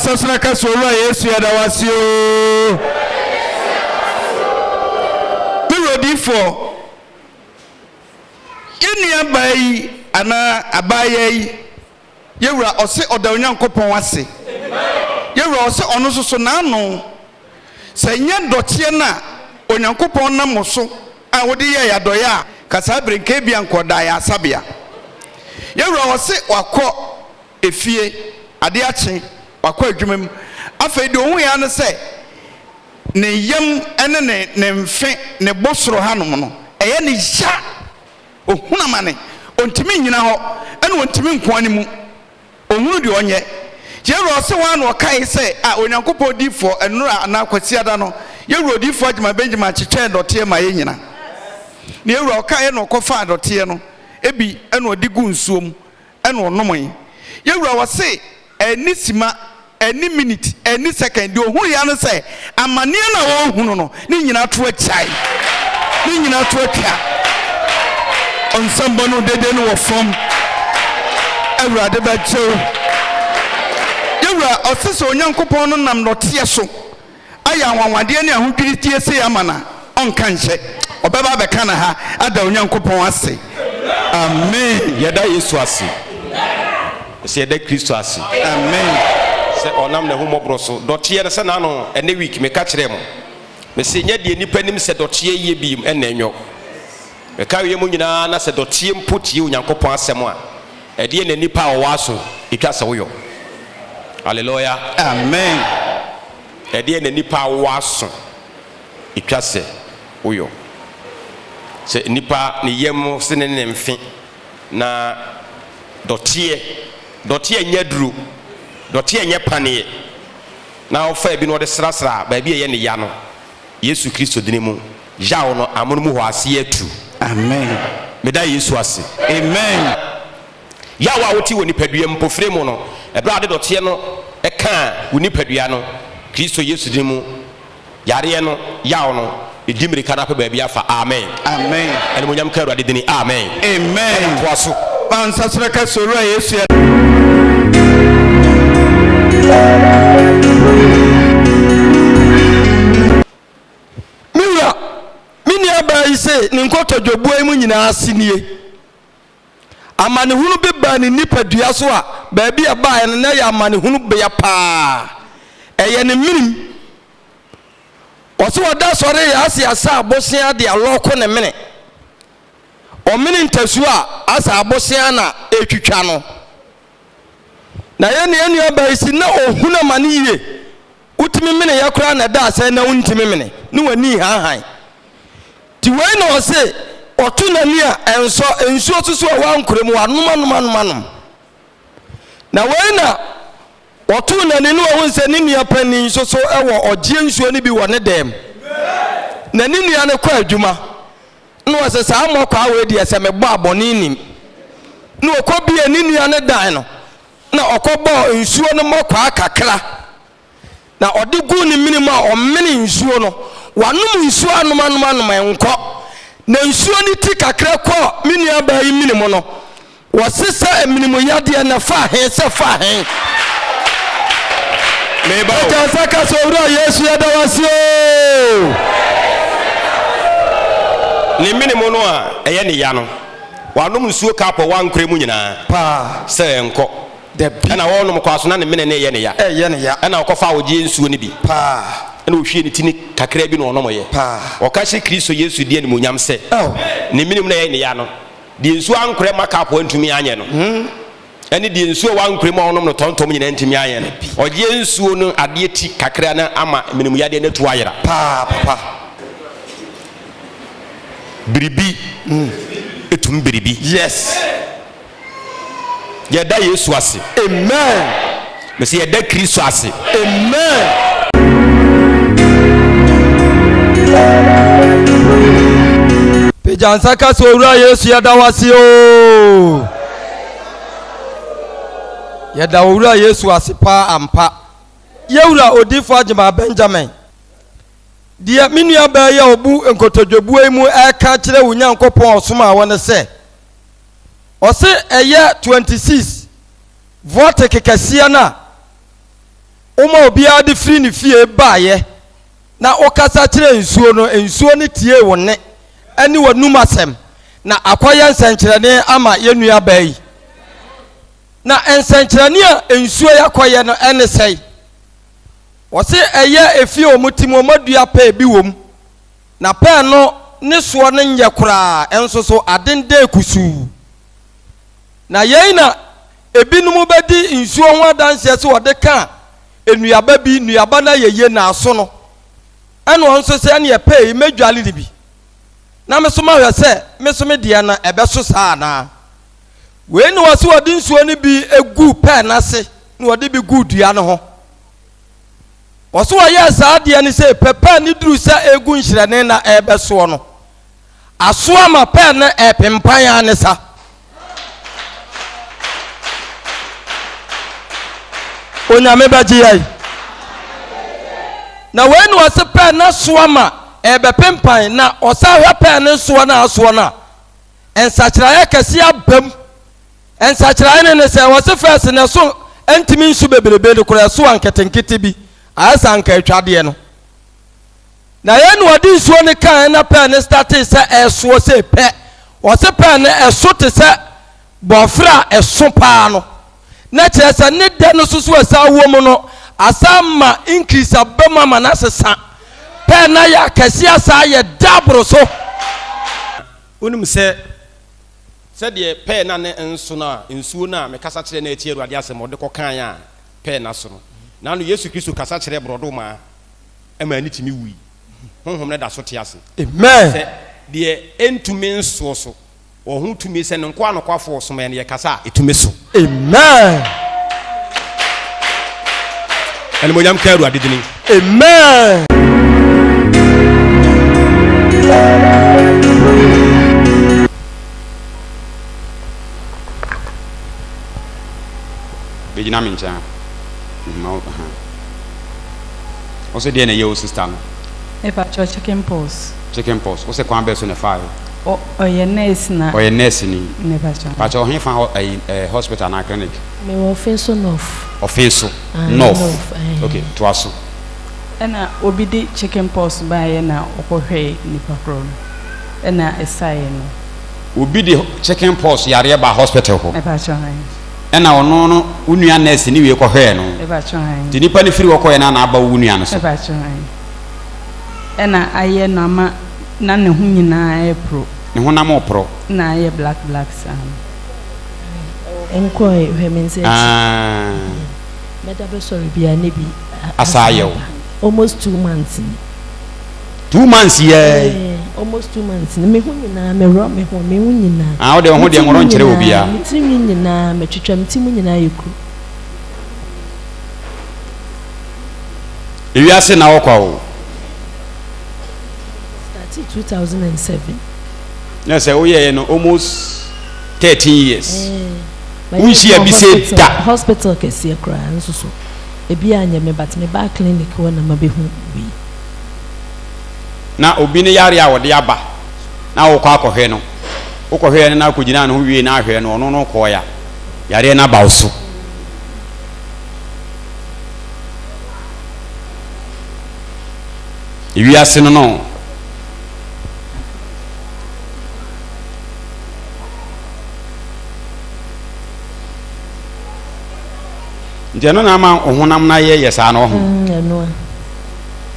Sasna kasoro Yesu ya dawasio Pirodi for Yenia bai ana abaye Yewura ose oda Onyankopɔn ase Yewura ose ono so na no se nya dotie na Onyankopɔn na moso a wode ye ya doya kasa brenke bia nkoda ya asabia Yewura ose wakɔ efie ade ache wakɔ adwumam afei de ohun ya no sɛ ne yam ene ne mfe ne bosoro hanom no ɛyɛ ne ya ohunamane ontimi nyina hɔ ene ontimi nkoani mu ohunu de onye yewro se wan no kai sɛ a Onyankopɔn difo enura na kwasiada no yewro difo adwuma benjima kyekye dɔte ma ye nyina ne yewro kai no kɔfa dɔte no ebi ene odigu nsuom ene onomoi yewro wɔ se enisima any minute any second do hu ya no say amane na wo hunu no ni nyina to achai ni nyina to atwa onsamba no dede no wo fom Awurade ba chew Yewura osese Onyankopɔn no nam no tie so aya wanwade ne ahodwiri tie se amana onka nhye obeba be kana ha ada Onyankopɔn ase amen yeda Yesu ase se yeda Kristo ase amen sɛ ɔnam ne ho mmɔborɔ so dɔteɛ no sɛ n'ano ɛnɛ week meka kyerɛ mo mesi nyɛ deɛ nipa nim sɛ dɔteɛ yie bi ɛna ɛnyɔ meka wie mu nyinaa na sɛ dɔteɛ mpo tie Onyankopɔn asɛm a ɛdeɛ na nipa a ɔwɔ aso etwa sɛ woyɔ hallelujah amen ɛdeɛ na nipa a ɔwɔ aso etwa sɛ woyɔ sɛ nipa ne yam se ne mfe na dɔteɛ nyɛ duro dɔteɛ nyɛ paneɛ na ɔfa bi no ɔde srasra baabi ɛyɛ ne ya no Yesu Kristo dine mu yaw no amono mu hɔ ase atu amen meda Yesu ase amen yaw a wote wɔ nipadua mpofre mu no ɛbra ade dɔteɛ no ɛka wɔ nipadua no Kristo Yesu dine mu yareɛ no yaw no ɛdi mmirika no apɛ baabi afa amen amen ɛne monyam ka Awurade dini amen amen toa so bansasra ka soro a Yesu ya miwa mini abai se ne nkotodwobuo mu nyinaa sinie amanehunu bi ba ne nipadua so a baabi a baa no na ya amanehunu bea paa ɛyɛ ne minim ɔse wɔda sɔre yɛ ase asa abosea de alɔko ne mene ɔmene ntasu a asa abosea na etwitwa no na yɛne anua bai si na ohuna mane yie utimi mene yakora na da asɛ na untimi mene ne wani hanhan ti wei na ɔse ɔto n'ani a nsuo soso a wankore mu wanom na wei na ɔto n'ani no wɔn sɛ ne nua panin nso so ɛwɔ ɔgye nsuo no bi wɔ ne dɛm na ne nua no kɔ adwuma na wɔsɛ saa mmɔkɔ a wei deɛ sɛ mebɔ abɔne nim na ɔkɔ bie ne nua no dan no na ɔkɔbɔ nsuo no mmɔkɔ kakra na ɔde gu ne minim a ɔmene nsuo no wanom nsuo anom nkɔ na nsuo no ti kakra kɔ me nua baa yi minim no wɔse sɛ minim yadeɛ na fa he sɛ fa he meba o jansa ka so wura Yesu ya da wase ne minimo no a ɛyɛ ne ya no wanom nsuo kapɔ wankore mu nyinaa pa sɛ nkɔ ɛna wɔnom kɔ aso na ne mene ne ɛyɛ ne ya ɛna ɔkɔfa wogye nsuo no bi pa ɛna ohwie ne tini kakra bi na ɔnom yɛ ɔka hyɛ Kristo Yesu die ne monyam sɛ ne minim na ɛyɛ ne ya no deɛ nsuo ankore ma kapɔ ntumi anyɛ no ɛne deɛ nsuo wankore ma ɔnom no tɔntɔm nyina ntumi anyɛ no ɔgye nsuo no adeɛ ti kakra na ama minim yadeɛ no to ayera papa biribi etum biribi yes yɛda Yesu ase amen mesi yɛda Kristo ase amen pejansa ka so wura Yesu yɛda wase o yɛda wura Yesu ase pa ampa yɛwura odifo Agyema Benjamin deɛ me nua baa yɛ obu nkotodwobuo mu ɛka kyerɛ wo Nyankopɔn ɔsom a wɔne sɛ ɔse ɛyɛ 26 vote kekɛseɛ na uma obiara de firi ne fie baayɛ na ɔkasa kyerɛ nsuo no tie wo ne ɛne w'anum asɛm na akɔyɛ nsɛnkyerɛnne ama yɛnua baa yi na nsɛnkyerɛnne a nsuo yɛ akɔyɛ no ɛne sɛe ɔse ɛyɛ efie omu tim omadua pɛ bi wom na pɛ no ne soɔ no nyɛ koraa ɛnso so adende kusuu na yɛn na ebinom bɛdi nsuo ho adanseɛ sɛ wɔde ka nnuaba na yɛyɛ na aso no ɛna ɔn nso sɛ ɛne yɛpɛ yi mɛdwale ne bi na me so mahwɛ sɛ me so me deɛ na ɛbɛso saa anaa wei ne wɔ se wɔde nsuo no bi egu pɛ n'ase na wɔde bi gu dua no ho wɔso wɔyɛ saa deɛ ne sɛ pɛpɛ ne duru sɛ egu nhyerɛne na ɛbɛsoɔ no aso ama pɛ no ɛpempan ane sa onyame bɛgye yɛi na wei ne wɔse pɛ no soa ma ɛbɛpempan na ɔsa hwɛ pɛ no soɔ no asoɔ no a ɛnsakyerɛeɛ kɛseɛ abam ɛnsakyerɛeɛ ne sɛ wɔse fɛs ne so ɛntimi nsu bebrebe de korɛ so anketenkete bi ayɛsa anka atwadeɛ no na yɛn ne wɔde nsuo no kan na pɛ no starte sɛ ɛsoɔ sɛ pɛ wɔse pɛ no ɛso te sɛ bɔfra a ɛso paa no na kyerɛ sɛ ne da no soso asa wo mu no asa ma increase abama ma na sesa pɛ na yɛ akɛse asa yɛ daboro so wonim sɛ sɛdeɛ pɛɛ na ne nso no a nsuo no a mekasa kyerɛ no ati Awurade asɛm ɔde kɔkaeɛ a pɛɛ na so no na no Yesu Kristo kasa kyerɛ borɔdo ma ɛma ani tumi wui honhom no da so te ase amen sɛ deɛ ɛntumi nsoɔ so ɔho tumi sɛ ne nkoa nokwafoɔ so ma ɛno yɛkasa a ɛtumi so amen animonyam ka Awurade dini amen bɛgyina me nkyɛn wo sɛ deɛ na ɛyɛ wo sister no chicken pox. chicken pox wo sɛ kwan bɛɛ so ne fae Ɔyɛ nurse na. ɔyɛ nurse ni Mepacho. pakyɛ ɔhe fa hospital na clinic Me wɔ ɔfe so north. ɔfe so north okay toa so Ɛna obi de chicken pox baayɛ na ɔkɔhwɛ nipa koro no. Ɛna ɛsaeɛ no. obi de chicken pox yareɛ ba hospital hɔ Mepacho han. ɛna ɔno no wo nua nurse ne wie kɔhwɛɛ no Mepacho han. nti nipa no firi wɔkɔɛ na aba wo nua no so Mepacho han. Ɛna ayɛ no ama na ne ho nyinaa ayɛ pro. ne ho nam ɔporɔ Na ayɛ black saa. Enko hwɛ me nse. Meda be sorry bia ne bi. Asayew. Almost 2 months. 2 months yeah. Almost 2 months. Me ho nyinaa me ro me ho nyinaa. Ah wo de ho de ngoro nkyere obi a. Me tiri nyinaa me twetwa me timu nyinaa yeku. Ewiase na wokwa o. 2007. Yes, oh yeah, no, almost 13 years. We see a bit that hospital kesi akra nso so. Ebi anya me but me ba clinic wona ma be hu bi. Na obi ne yare a wode aba. Na wo kwa akɔhwɛ no. Wo kɔhwɛ no na akɔgyina no ho wie na ahwɛ no ɔno no kɔ ya. Yare na ba wo so. Ewiase no no. nti no na ma ohunam na ye saa no ho no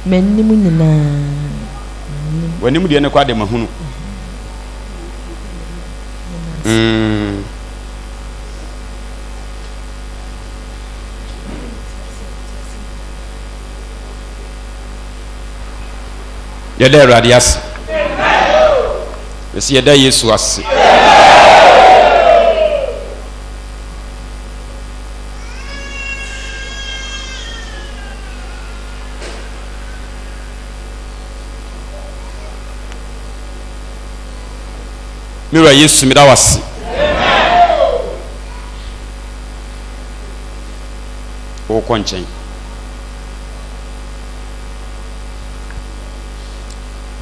mennim nyinaa wanim de ne kwa de mahunu yɛda Awurade ase yɛsi yɛda Yesu ase Mira Yesu meda wase o konchen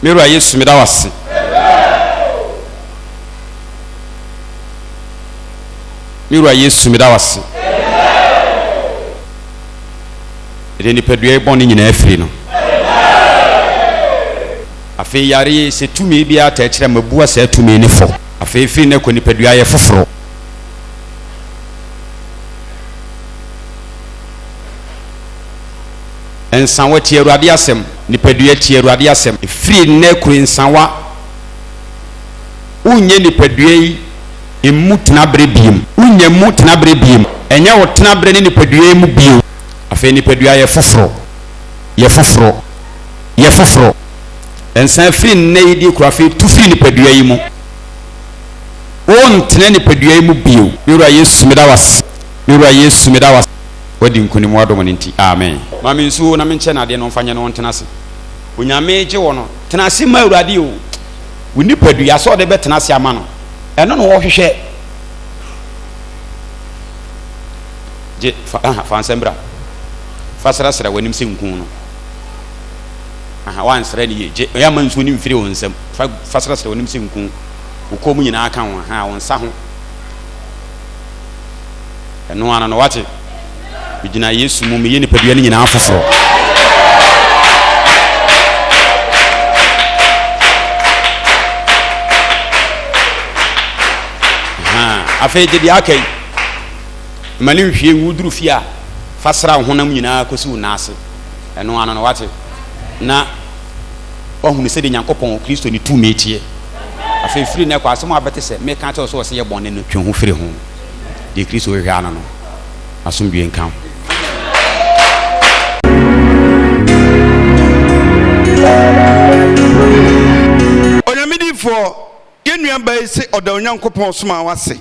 Mira Yesu meda wase Mira Yesu meda wase ede ni pedue bɔne nyina afiri no afei yare se tumi bia ta kyerɛ mabua sa tumi ne fo afei firi ne ko nipadua yɛ foforo ensanwa tie Awurade asɛm nipadua tie Awurade asɛm firi ne ko ensanwa unye nipadua yi emu tenabre biem unye mu tenabre biem ɛnyɛ wo tenabre ne nipadua mu bio afei nipadua yɛ foforo yɛ foforo yɛ foforo ensan firi ne yi di kura afei tu firi nipadua yi mu wontene nipadua yi mu bio Mira Yesu meda wase Mira Yesu meda wase wadi nkunim wadom ne nti amen mame nsuo na menkyɛ na de no mfanya no ntena se onyame gye wo no tena se ma Awurade o wo nipadua so de betena se ama no ɛno no wo hwehwɛ je fa nsembra fa sra wanim se nku no wan sra ne ye je ya man nsuo ni mfiri wo nsam fa sra wanim se nku wo kom nyina aka wo wo nsa ho ɛno ana no wate bigina Yesu mu me nipadua ne nyina afoforo afei de akai mani nhwie wuduru fia fasra honam nyina kosi unase eno ano no wate na ohunu se de Nyankopɔn Kristo ni tu metie afi firi na kwa asɛm abete sɛ me ka kyerɛ so sɛ yɛ bɔne no twe ho firi ho de Kristo hwɛ ana no asomdwe nkan onyamidifo yenua bai se ɔda Onyankopɔn soma wase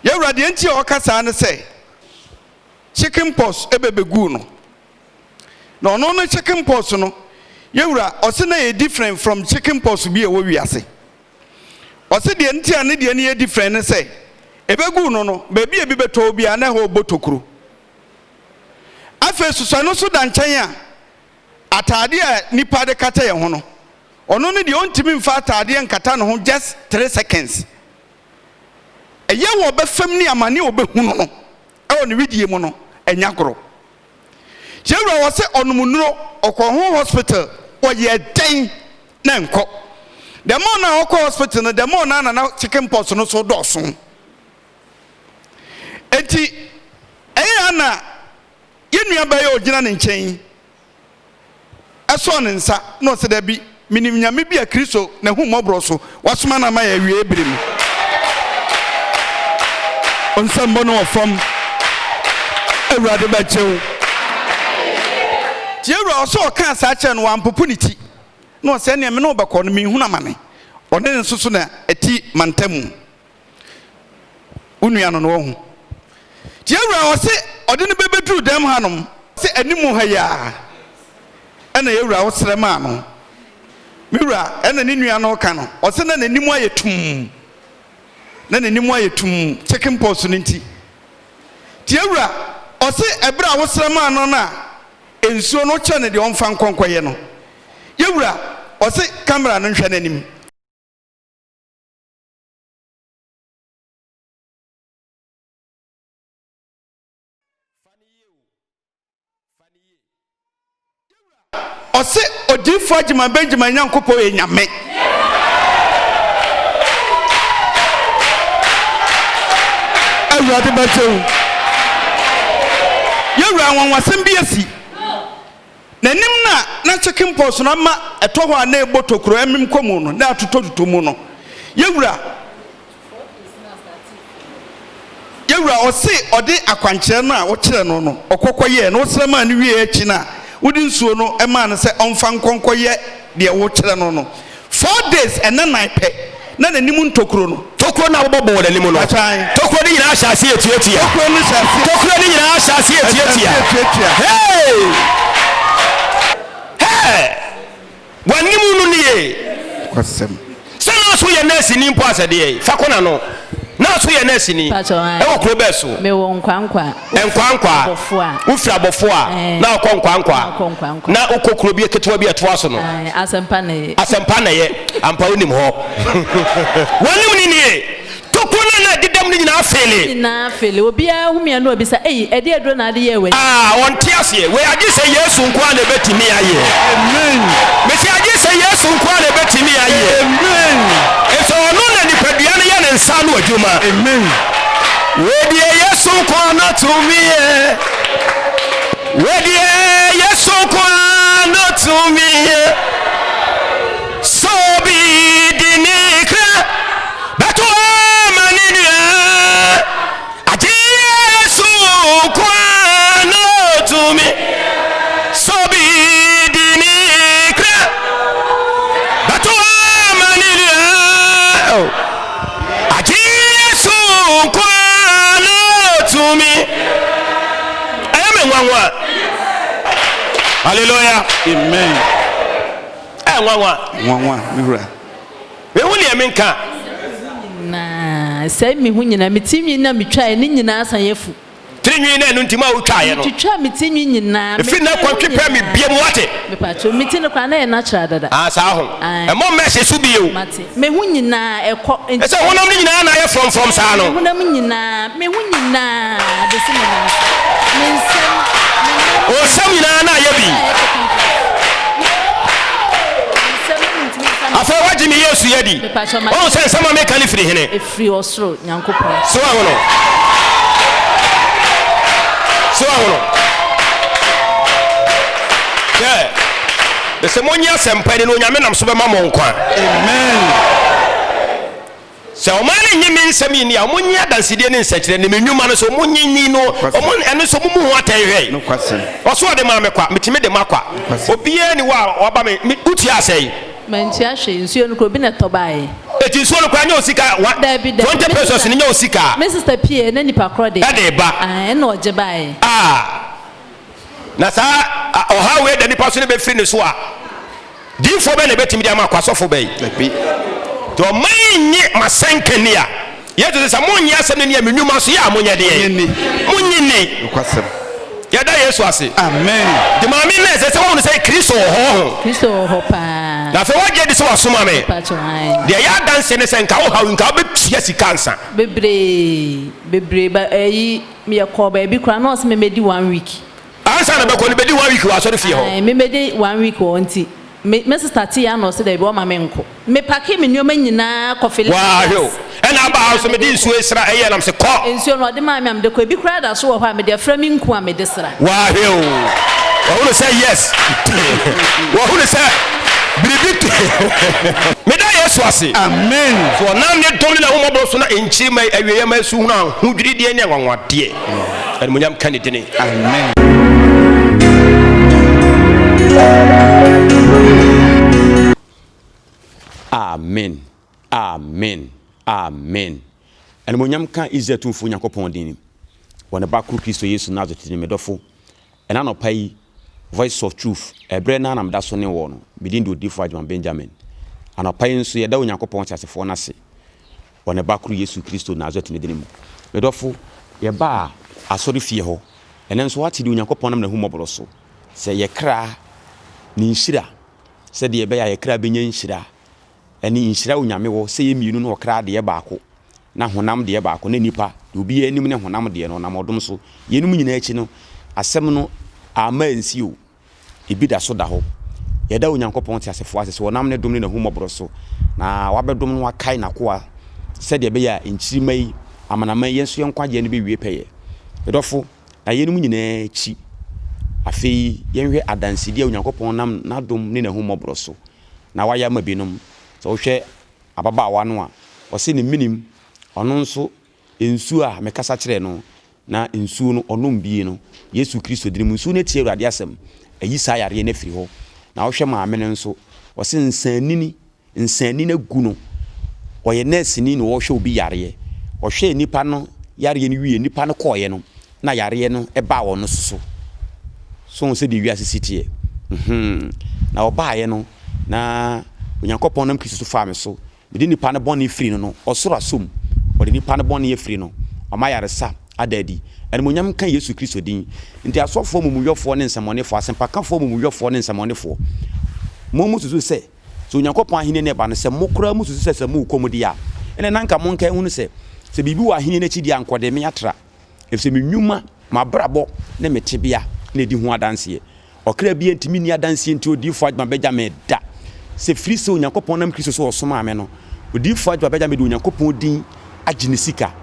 yɛwurade enti a ɔkasa ne sɛ chicken pox ebebegu no na ɔno no chicken pox no yɛwura ɔse na yɛ different from chicken pox bi a ɛwɔ wiase ɔse deɛ nti a ne deɛ ne yɛ different ne sɛ ebegu no baabi a bi bɛtɔ bi a na hɔ botokuro afei susua no so da nkyɛn a atade a nipa de kata yɛ ho no ɔno ne deɛ ɔntimi mfa atade nkata no ho just 3 seconds ɛyɛ wɔ bɛfam ne amane obɛhu no ɛwɔ ne widie mu no ɛnya goro yɛwura wɔ sɛ ɔnomunuro ɔkɔ ho hospital ɔyɛ den na nkɔ the more na ɔkɔ hospital no the more na chicken pox no so dɔɔso enti ɛyɛ ana yɛnua bɛyɛ ogyina ne nkyɛn ɛsɔ ne nsa na ɔsɛ da bi minim nyame bi a Kristo na hu mmɔborɔ so wasoma na ma yɛ wie ebire mu onsɛmbɔ no ɔfam awurade bɛkyɛw ti awura ɔsɔ ɔka saa kyɛ no wampopo ne ti na ɔsɛ nea me ne wobɛkɔ no menhunu amane ɔne ne nso so na ɛti mantamu wonua no wɔhu ti awura ɔsɛ ɔde ne bɛbɛduru dɛm hanom sɛ animu ha yaa ɛna yɛwura wo srɛ maa no miwura ɛna ne nua no ka no ɔsɛ na n'anim ayɛ tum chicken pox no nti ti awura ɔsɛ ɛbrɛ a wo srɛ maa no na ensuo no kyɛ ne deɛ ɔmfa nkɔnkɔyɛ no yɛwura ɔsɛ kamera no nhwɛ n'anim ɔsɛ odifo agyima bengyima Nyankopɔn yɛ nyame awurade bɛkyɛw yɛwura wanwasɛm bi asi n'anim na chicken pox no ama ɛtɔ hɔ a na ɛbɔ tokuro ɛmem kɔmu no na atotɔ mu no yɛwura ɔse ɔde akwankyerɛ no a wɔkyerɛ no ɔkɔkɔyɛ na wosrɛ maa no wie akyi no a wode nsuo no ɛmaa no sɛ ɔmfa nkɔnkɔyɛ deɛ wokyerɛ no 4 days ɛna nan pɛ na n'anim ntokuro no tokuro na wobɔbɔ wɔ n'anim no tokuro ne nyinaa hyɛ ase etuatua tokuro ne nyinaa hyɛ ase etuatua w'anim no nie kwasɛm sɛ na so yɛ nurse ni mpo asɛdeɛ fa kɔna no na so yɛ nurse ni ɛwɔ kuro bɛɛ so mewɔ nkwankwa wofiri abɔfo a na ɔkɔ nkwankwa na wokɔ kuro bi ketewa bi ɛtoa so no asɛmpa na yɛ ampa wonim hɔ w'anim ni nie tokuro na dedam no nyinaa fele obiara hu mia no obisa ɛde aduro na ade yɛ wɛ wɔnte aseɛ wei agye sɛ Yesu nko a na ɛbɛtumi ayɛ amen mesi agye sɛ Yesu nko a na ɛbɛtumi ayɛ amen ɛsɛ ɔno na nipadua no yɛ ne nsa no adwuma amen wedie Yesu nko a na tumi yɛ wedie Yesu nko a na tumi yɛ so bi di ne kra bɛto amanenua agye Yesu nko a na tumi so bi di ne kra bɛto amanenua agye Yesu nko a na tumi ɛyɛ me nwanwa hallelujah amen nwanwa miwura ehu ne menka na sɛ mehu nyina metinwi na metwae ne nyinaa san yɛfu tirinwi na ɛno ntima a wotwaeɛ no twitwa metinwi nyinaa efi na kɔntwe pɛ me bia mu wate mepacho meti no kwa na yɛ natural dada saa ho ɛmɔ mɛhyɛ so bio mehu nyinaa ɛkɔ ɛsɛ honam no nyinaa na ayɛ frɔmfrɔm saa no honam nyinaa mehu nyinaa de se me nsɛm ɔsɛm nyinaa na ayɛ bi afɔ wagye me Yesu yɛ di ɔhu sɛ nsɛm a meka ne firi hene ɛfiri ɔsoro Nyankopɔn so aho no so ahono the semonia sempani no nyame nam so be ma mo nkwa amen sɛ ɔma ne nyimi nsɛm yi ni a ɔmo nya dansidie ne nsɛkyerɛ ne menwuma no so ɔmo nyinyi no ɔmo ɛno so ɔmo mu ho atɛhwɛ no kwasɛm ɔso ɔde ma me kwa metimi de ma kwa obiara ni wa ɔba me utia asɛe mantia hwe nsuo no ko bi na tɔbae eti nsuo no kwa nya osika 20 pesos ni nya osika me sister pie na nipa kro de ɛde ba ɛna ɔgye bae na saa ɔha we da nipa so ne be firi ne so a dinfo be na betimi de ama kwa sɔfo bɛyi to manyi masankani a yeto sɛ monyi asɛm ne ne menwuma so yɛ a monyɛ deɛ monyini kwasɛm yɛda yesu ase amen de maame na ɛsɛ sɛ wɔn sɛ kristo wɔ hɔ paa na afei wɔgye de sɛ wasoma me deɛ yɛ adanse ne sɛ nka wo haw nka wobɛtua sika nsa bebree ba ɛyi meyɛ kɔ baabi kora na ɔsɛ memɛdi 1 week ansa na bɛkɔ no bɛdi 1 week wɔ asɔre fie hɔ memɛdi 1 week wɔ nti me sister ti ya no se da bi o ma me nko me pake me nyoma nyina kofele wa yo ena aba house me di nsuo esra eye nam se kɔ nsuo no de ma me am de kɔ bi kra da so wɔ hɔ a me de fra me nku a me de sra wa yo wa hu say yes wa hu say biribi me da yesu ase amen so nam ne dom ne na ho mɔbɔ so na enkyiri ma awiye ma su hu na hu dwiri de ne anwanwade ɛne munyam kan de ne amen Amen. Amen. Amen. And when you can easy to phone your copon din. When the back Christ Yesu Nazareth in medofo. And I no pay voice of truth. A brand am that's on one. Begin to differ from Benjamin. And I pay so you don't your copon as a phone say. When the back Yesu Christ Nazareth in the name. Medofo, ye ba a sorry fear ho. And then so what you do your copon am the humobroso. Say ye cry Nhyira. Said ye be a cry Nhyira. Ɛne nhyira onyame wɔ sɛ yɛ mienu no ɔkra de baako na honam de baako na nipa de obi anim ne honam de no na modom so yenum nyina akyi no asɛm no ama nsi o ebi da so da hɔ yɛda onyankopɔn te asefo ase so wɔnam ne dom ne humɔboro so na wabɛdom no wakai nakoa sɛ de be ya nkyirima yi amanama yɛnso yɛnkwaje ne be wie pɛyɛ ɛdɔfo na yenum nyina akyi afei yɛnhwɛ adansidi a onyankopɔn nam na dom ne humɔboro so na waya ma binom so hwɛ ababaawa no a ɔse ne minim ɔno nso ensuo a mekasa kyerɛ no na ensuo no ɔnom bie no Yesu Kristo dinim ensuo no tie Awurade asɛm ayi saa yare na firi hɔ na ɔhwɛ maame no nso ɔse nsanni na gu no ɔyɛ nurse ni no ɔhwɛ obi yare ɔhwɛ nipa no yare no wie nipa no kɔɔyɛ no na yare no ɛba wɔ no so se de wi asisi tie na ɔbaayɛ no na onyankopɔn nam Kristo fa me so me di nipa ne bɔne firi no ɔsoro asom ɔde nipa ne bɔne firi no ɔma yaresa adadi ɛne monyam kan Yesu Kristo din nti asɔfo mumuyɔfo ne nsamɔnefo asempakafo mumuyɔfo ne nsamɔnefo mo susu sɛ so onyankopɔn ahene ne ba no sɛ mokora mu susu sɛ mu kɔm di a ɛne nanka monka hu no sɛ bibi wɔ ahene n'akyi di ankɔde me atra efisɛ me nnwuma mabrabɔ ne metebea ne di ho adanseɛ ɔkra bi ntimi ni adanseɛ nti odifo adwuma bɛgya me da se firi se onyankopɔn nam Kristo so ɔsoma ame no odifo adwa bɛgya me de onyankopɔn din agye ne sika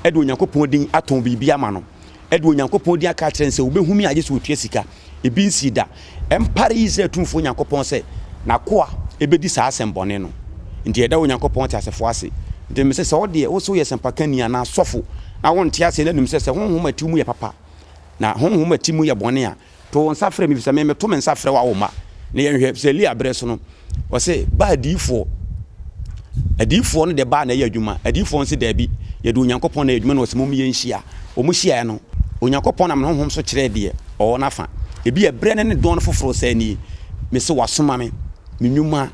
ɛde onyankopɔn din atɔn biribi ama no ɛde onyankopɔn din aka kyerɛ sɛ wobɛhumi agye so otua sika ebi nsi da ɛmpare Israel tumfo onyankopɔn sɛ nakoa ɛbɛdi saa asɛm bɔne no nti ɛda onyankopɔn te asefo ase nti me sɛ ɔde wo so yɛ sempakani ana sɔfo na wonte ase na nim sɛ honhom ati mu yɛ papa na honhom ati mu yɛ bɔne a to nsa frɛ me fisɛ me to me nsa frɛ wa wo ma na yɛhwɛ sɛ li abrɛ so no wɔse ba adiifoɔ no de ba na yɛ adwuma adiifoɔ nso da bi yɛde onyankopɔn na yɛ adwuma na wɔse mom yɛ nhyia ɔmo hyia no onyankopɔn nam honhom so kyerɛ deɛ ɔwɔ nafa ebi yɛ brɛ ne dɔn foforo sɛ ni me se wasoma me nnwuma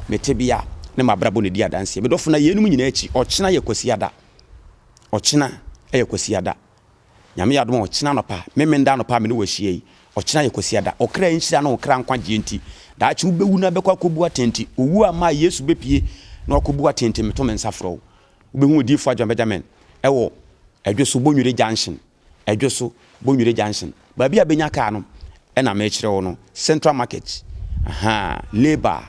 mete bia ne mabrabo ne di adanse me dɔfo na yɛnum nyina akyi ɔkyena yɛ kwasiada ɔkyena ɛyɛ kwasiada nyame yɛ adom ɔkyena no pa memenda no pa me ne wɔhyia yi ɔkyena yɛ kwasiada ɔkra nhyira na ɔkra nkwagye nti daakye wobɛwu na bɛkɔ akɔbu atenti owu a ma Yesu bɛpie na ɔkɔbu atenti meto me nsa frɛ wo wobɛhu odifo adwa Benjamin ɛwɔ adwo so bonwire junction baabi a bɛnya kaa no ɛna mekyerɛ wo no Central Market labor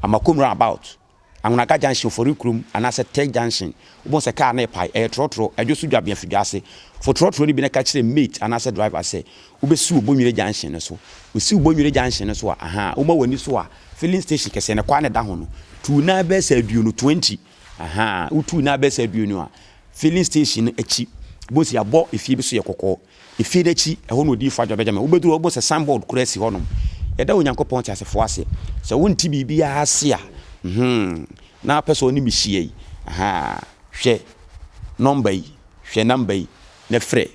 amakomra about Angunaka junction for Rukrum and I said Tech junction. Once a car nearby, a trotro, I just would be a figase. For trotro, be a catch a mate, and I said driver say, Ube Sue Bomure junction, so we see Bomure junction as well. Aha, Uma when you saw filling station can send a corner down. 2 neighbors said you know 20. Aha, 2 neighbors said you know. Filling station a cheap. Both your bought if you see a cocoa. If you cheap, a home would differ your Benjamin. Ube do almost a signboard crazy honum. Yɛda Onyankopɔn te asefo ase sɛ wonti bibia ase a na pɛsɛ oni mihie yi hwɛ number yi na frɛ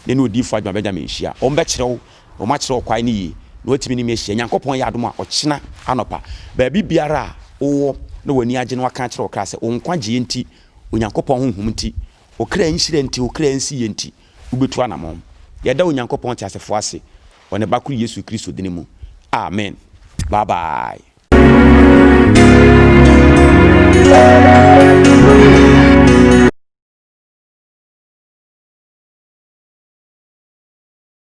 ne no odi fo adwa Benjamin hia ɔmbɛkyerɛw ɔmakyerɛw kwai ne yi na otimi ne mehia Nyankopɔn yɛ adom a ɔkyena anopa baabi biara a wo na wani agye no aka kyerɛw kra sɛ onkwagye enti Onyankopɔn honhom enti okra nhyira enti okra nsi enti ubetu anamom yɛda Onyankopɔn te asefo ase ɔne bakuru Yesu Kristo dine mu. Amen. Bye bye.